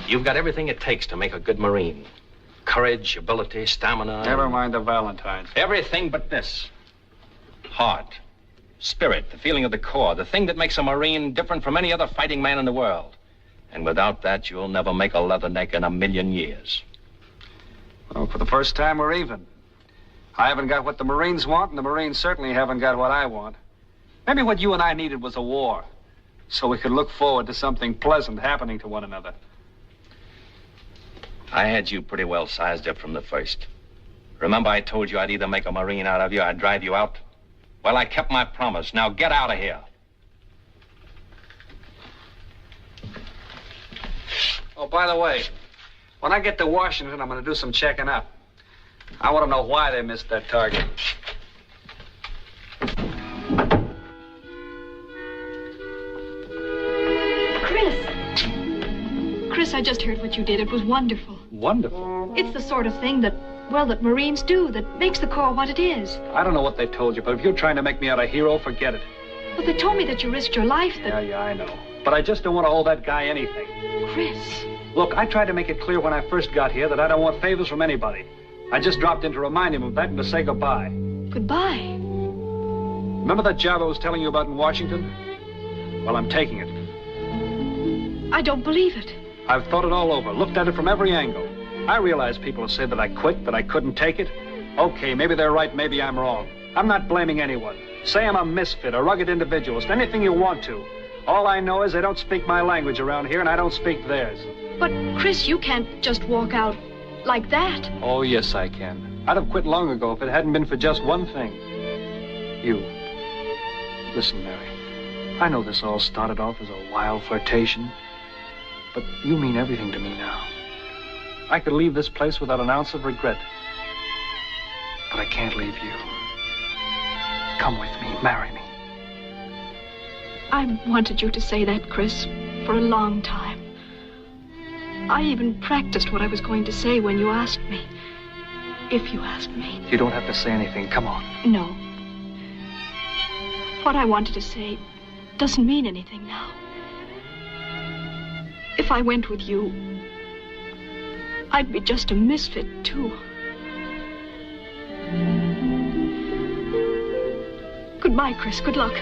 You've got everything it takes to make a good Marine. Courage, ability, stamina. Never mind the Valentines. Everything but this. Heart, spirit, the feeling of the Corps, the thing that makes a Marine different from any other fighting man in the world. And without that, you'll never make a Leatherneck in a million years. Well, for the first time, we're even. I haven't got what the Marines want, and the Marines certainly haven't got what I want. Maybe what you and I needed was a war, so we could look forward to something pleasant happening to one another. I had you pretty well sized up from the first. Remember I told you I'd either make a Marine out of you or I'd drive you out? Well, I kept my promise. Now get out of here. Oh, by the way, when I get to Washington, I'm going to do some checking up. I want to know why they missed that target. Chris, I just heard what you did. It was wonderful. Wonderful? It's the sort of thing that, well, that Marines do, that makes the Corps what it is. I don't know what they told you, but if you're trying to make me out a hero, forget it. But they told me that you risked your life, that... Yeah, I know. But I just don't want to owe that guy anything. Chris. Look, I tried to make it clear when I first got here that I don't want favors from anybody. I just dropped in to remind him of that and to say goodbye. Goodbye? Remember that job I was telling you about in Washington? Well, I'm taking it. I don't believe it. I've thought it all over, looked at it from every angle. I realize people have said that I quit, that I couldn't take it. Okay, maybe they're right, maybe I'm wrong. I'm not blaming anyone. Say I'm a misfit, a rugged individualist, anything you want to. All I know is they don't speak my language around here, and I don't speak theirs. But, Chris, you can't just walk out like that. Oh, yes, I can. I'd have quit long ago if it hadn't been for just one thing. You. Listen, Mary, I know this all started off as a wild flirtation, but you mean everything to me now. I could leave this place without an ounce of regret, but I can't leave you. Come with me, marry me. I wanted you to say that, Chris, for a long time. I even practiced what I was going to say when you asked me. If you asked me. You don't have to say anything. Come on. No. What I wanted to say doesn't mean anything now. If I went with you, I'd be just a misfit, too. Goodbye, Chris. Good luck.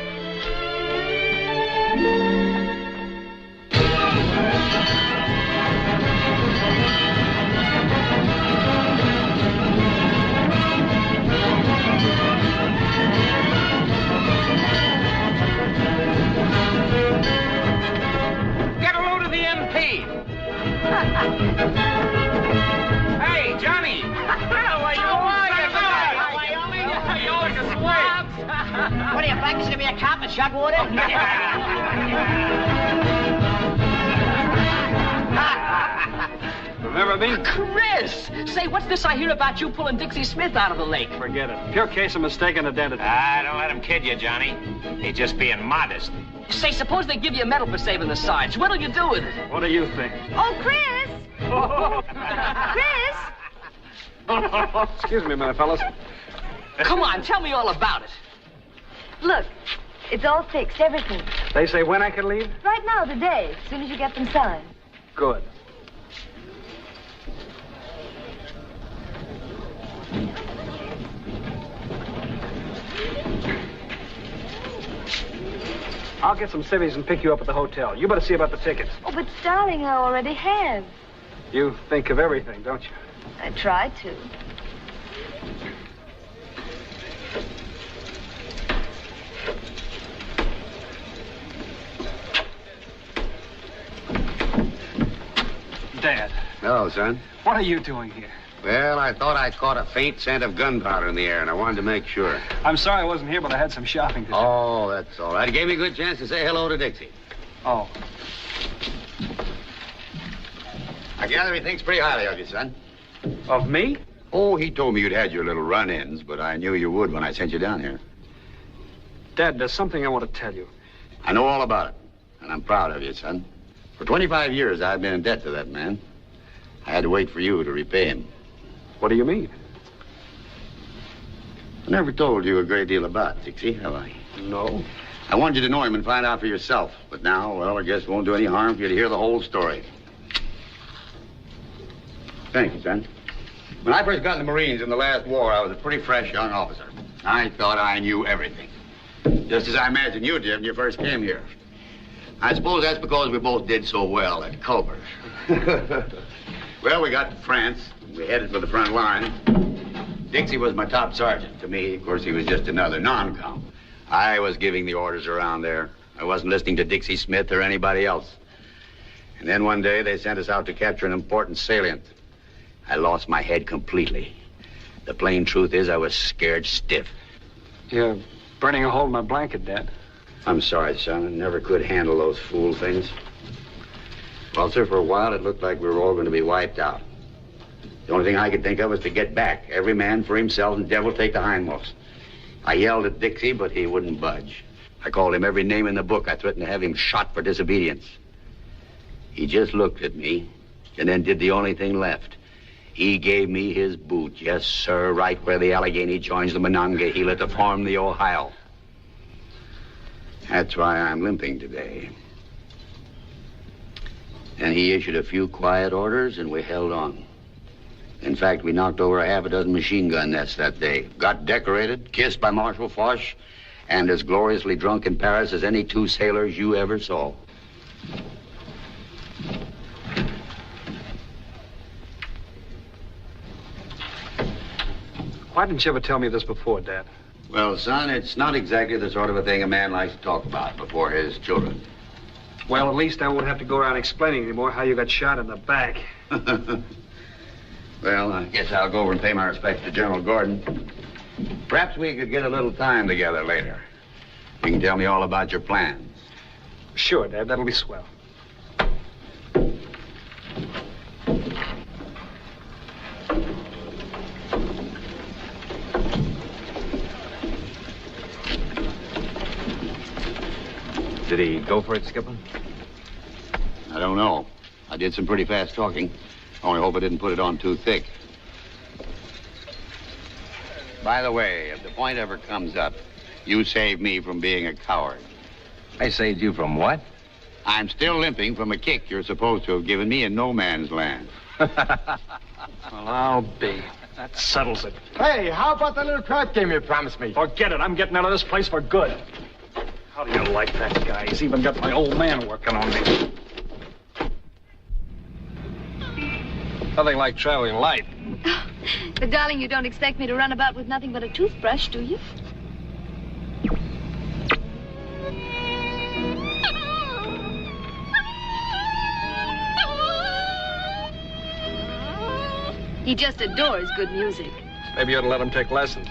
Get a load of the MP. Hey, Johnny. How are you? You look a swag. What are you, practicing to be a cop in Shotwater? Remember me? Chris! Say, what's this I hear about you pulling Dixie Smith out of the lake? Forget it. Pure case of mistaken identity. Don't let him kid you, Johnny. He's just being modest. Say, suppose they give you a medal for saving the Sarge. What'll you do with it? What do you think? Oh, Chris! Chris! Excuse me a minute, fellas. Come on, tell me all about it. Look, it's all fixed, everything. They say when I can leave? Right now, today, as soon as you get them signed. Good. I'll get some civvies and pick you up at the hotel. You better see about the tickets. Oh, but darling, I already have. You think of everything, don't you? I try to. Dad. Hello, son. What are you doing here? Well, I thought I caught a faint scent of gunpowder in the air, and I wanted to make sure. I'm sorry I wasn't here, but I had some shopping to do. Oh, that's all right. It gave me a good chance to say hello to Dixie. Oh. I gather he thinks pretty highly of you, son. Of me? Oh, he told me you'd had your little run-ins, but I knew you would when I sent you down here. Dad, there's something I want to tell you. I know all about it, and I'm proud of you, son. For 25 years, I've been in debt to that man. I had to wait for you to repay him. What do you mean? I never told you a great deal about Dixie, have I? No. I wanted you to know him and find out for yourself. But now, well, I guess it won't do any harm for you to hear the whole story. Thank you, son. When I first got in the Marines in the last war, I was a pretty fresh young officer. I thought I knew everything. Just as I imagined you did when you first came here. I suppose that's because we both did so well at Culver. Well, we got to France. We headed for the front line. Dixie was my top sergeant. To me, of course, he was just another non-com. I was giving the orders around there. I wasn't listening to Dixie Smith or anybody else. And then one day, they sent us out to capture an important salient. I lost my head completely. The plain truth is I was scared stiff. You're burning a hole in my blanket, Dad. I'm sorry, son. I never could handle those fool things. Well, sir, for a while, it looked like we were all going to be wiped out. The only thing I could think of was to get back. Every man for himself and devil take the hindmost. I yelled at Dixie, but he wouldn't budge. I called him every name in the book. I threatened to have him shot for disobedience. He just looked at me and then did the only thing left. He gave me his boot, yes, sir, right where the Allegheny joins the Monongahela to form the Ohio. That's why I'm limping today. And he issued a few quiet orders, and we held on. In fact, we knocked over a half a dozen machine gun nests that day. Got decorated, kissed by Marshal Foch, and as gloriously drunk in Paris as any two sailors you ever saw. Why didn't you ever tell me this before, Dad? Well, son, it's not exactly the sort of a thing a man likes to talk about before his children. Well, at least I won't have to go around explaining anymore how you got shot in the back. Well, I guess I'll go over and pay my respects to General Gordon. Perhaps we could get a little time together later. You can tell me all about your plans. Sure, Dad. That'll be swell. Did he go for it, Skipper? I don't know. I did some pretty fast talking. Only hope I didn't put it on too thick. By the way, if the point ever comes up, you saved me from being a coward. I saved you from what? I'm still limping from a kick you're supposed to have given me in no man's land. Well, I'll be. That settles it. Hey, how about that little crap game you promised me? Forget it. I'm getting out of this place for good. How do you like that guy? He's even got my old man working on me. Nothing like traveling light. But, darling, you don't expect me to run about with nothing but a toothbrush, do you? He just adores good music. Maybe you ought to let him take lessons.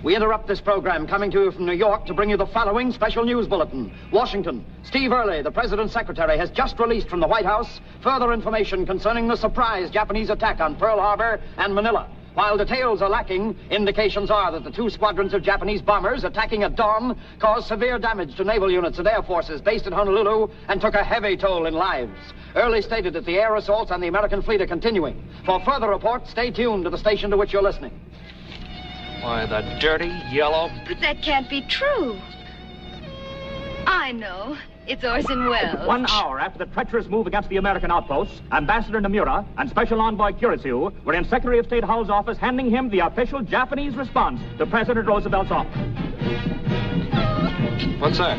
We interrupt this program coming to you from New York to bring you the following special news bulletin. Washington. Steve Early, the President's secretary, has just released from the White House further information concerning the surprise Japanese attack on Pearl Harbor and Manila. While details are lacking, indications are that the two squadrons of Japanese bombers attacking at dawn caused severe damage to naval units and air forces based at Honolulu and took a heavy toll in lives. Early stated that the air assaults on the American fleet are continuing. For further reports, stay tuned to the station to which you're listening. Why, the dirty, yellow... But that can't be true. I know. It's Orson Welles. 1 hour after the treacherous move against the American outposts, Ambassador Nomura and Special Envoy Kuritsu were in Secretary of State Hull's office handing him the official Japanese response to President Roosevelt's offer. What's that?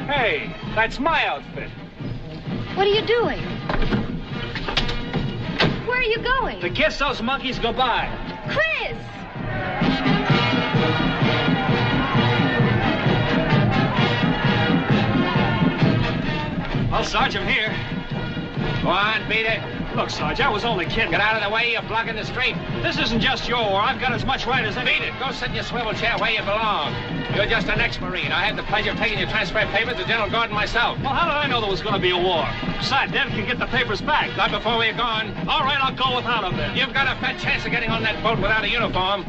Hey, that's my outfit. What are you doing? Where are you going? To kiss those monkeys goodbye. Chris! Well, Sarge, I'm here. Go on, beat it. Look, Sarge, I was only kidding. Get out of the way, you're blocking the street. This isn't just your war. I've got as much right as any... Beat it. Go sit in your swivel chair where you belong. You're just an ex-Marine. I had the pleasure of taking your transfer papers to General Gordon myself. Well, how did I know there was going to be a war? Besides, Dad can get the papers back. Not before we're gone. All right, I'll go without them then. You've got a fat chance of getting on that boat without a uniform.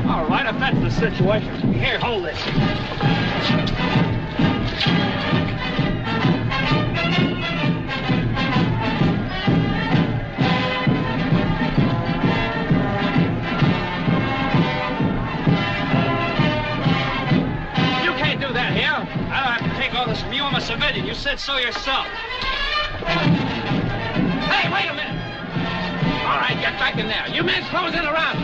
All right, if that's the situation. Here, hold this. From you, I'm a civilian. You said so yourself. Hey, wait a minute. All right, get back in there. You men close in around.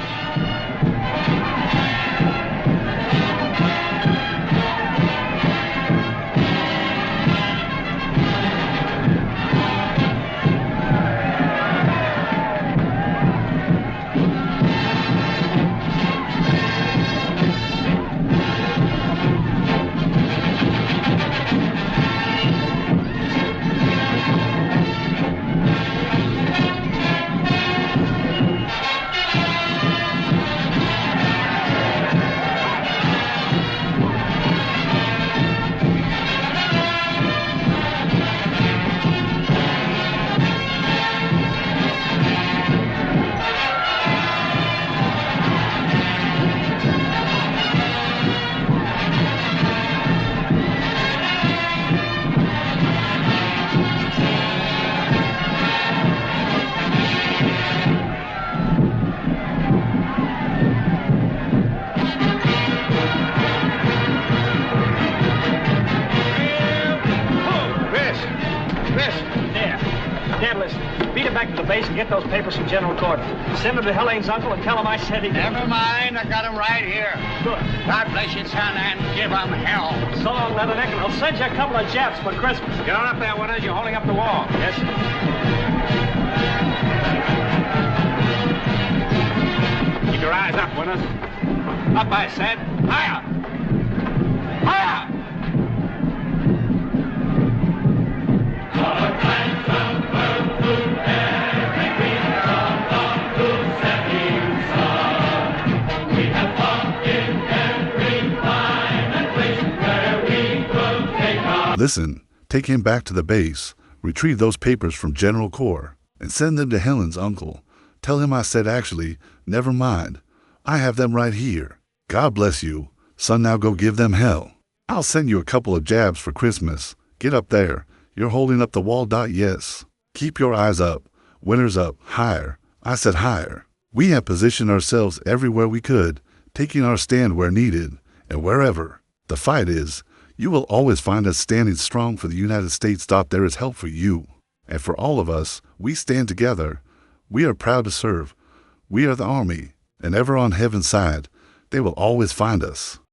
And get those papers from General Gordon. Send them to Helene's uncle and tell him I said he did. Never mind, I got him right here. Good. God bless you, son, and give him hell. So long, Leatherneck, and I'll send you a couple of Japs for Christmas. Get on up there, Winters. You're holding up the wall. Yes, sir. Keep your eyes up, Winters. Up, I said. Higher! Higher! Listen, take him back to the base, retrieve those papers from General Corps, and send them to Helen's uncle. Tell him I said actually, never mind. I have them right here. God bless you. Son, now go give them hell. I'll send you a couple of jabs for Christmas. Get up there. You're holding up the wall. Yes. Keep your eyes up. Winters up. Higher. I said higher. We have positioned ourselves everywhere we could, taking our stand where needed, and wherever the fight is, you will always find us standing strong for the United States. There is help for you. And for all of us, we stand together. We are proud to serve. We are the Army, and ever on heaven's side, they will always find us.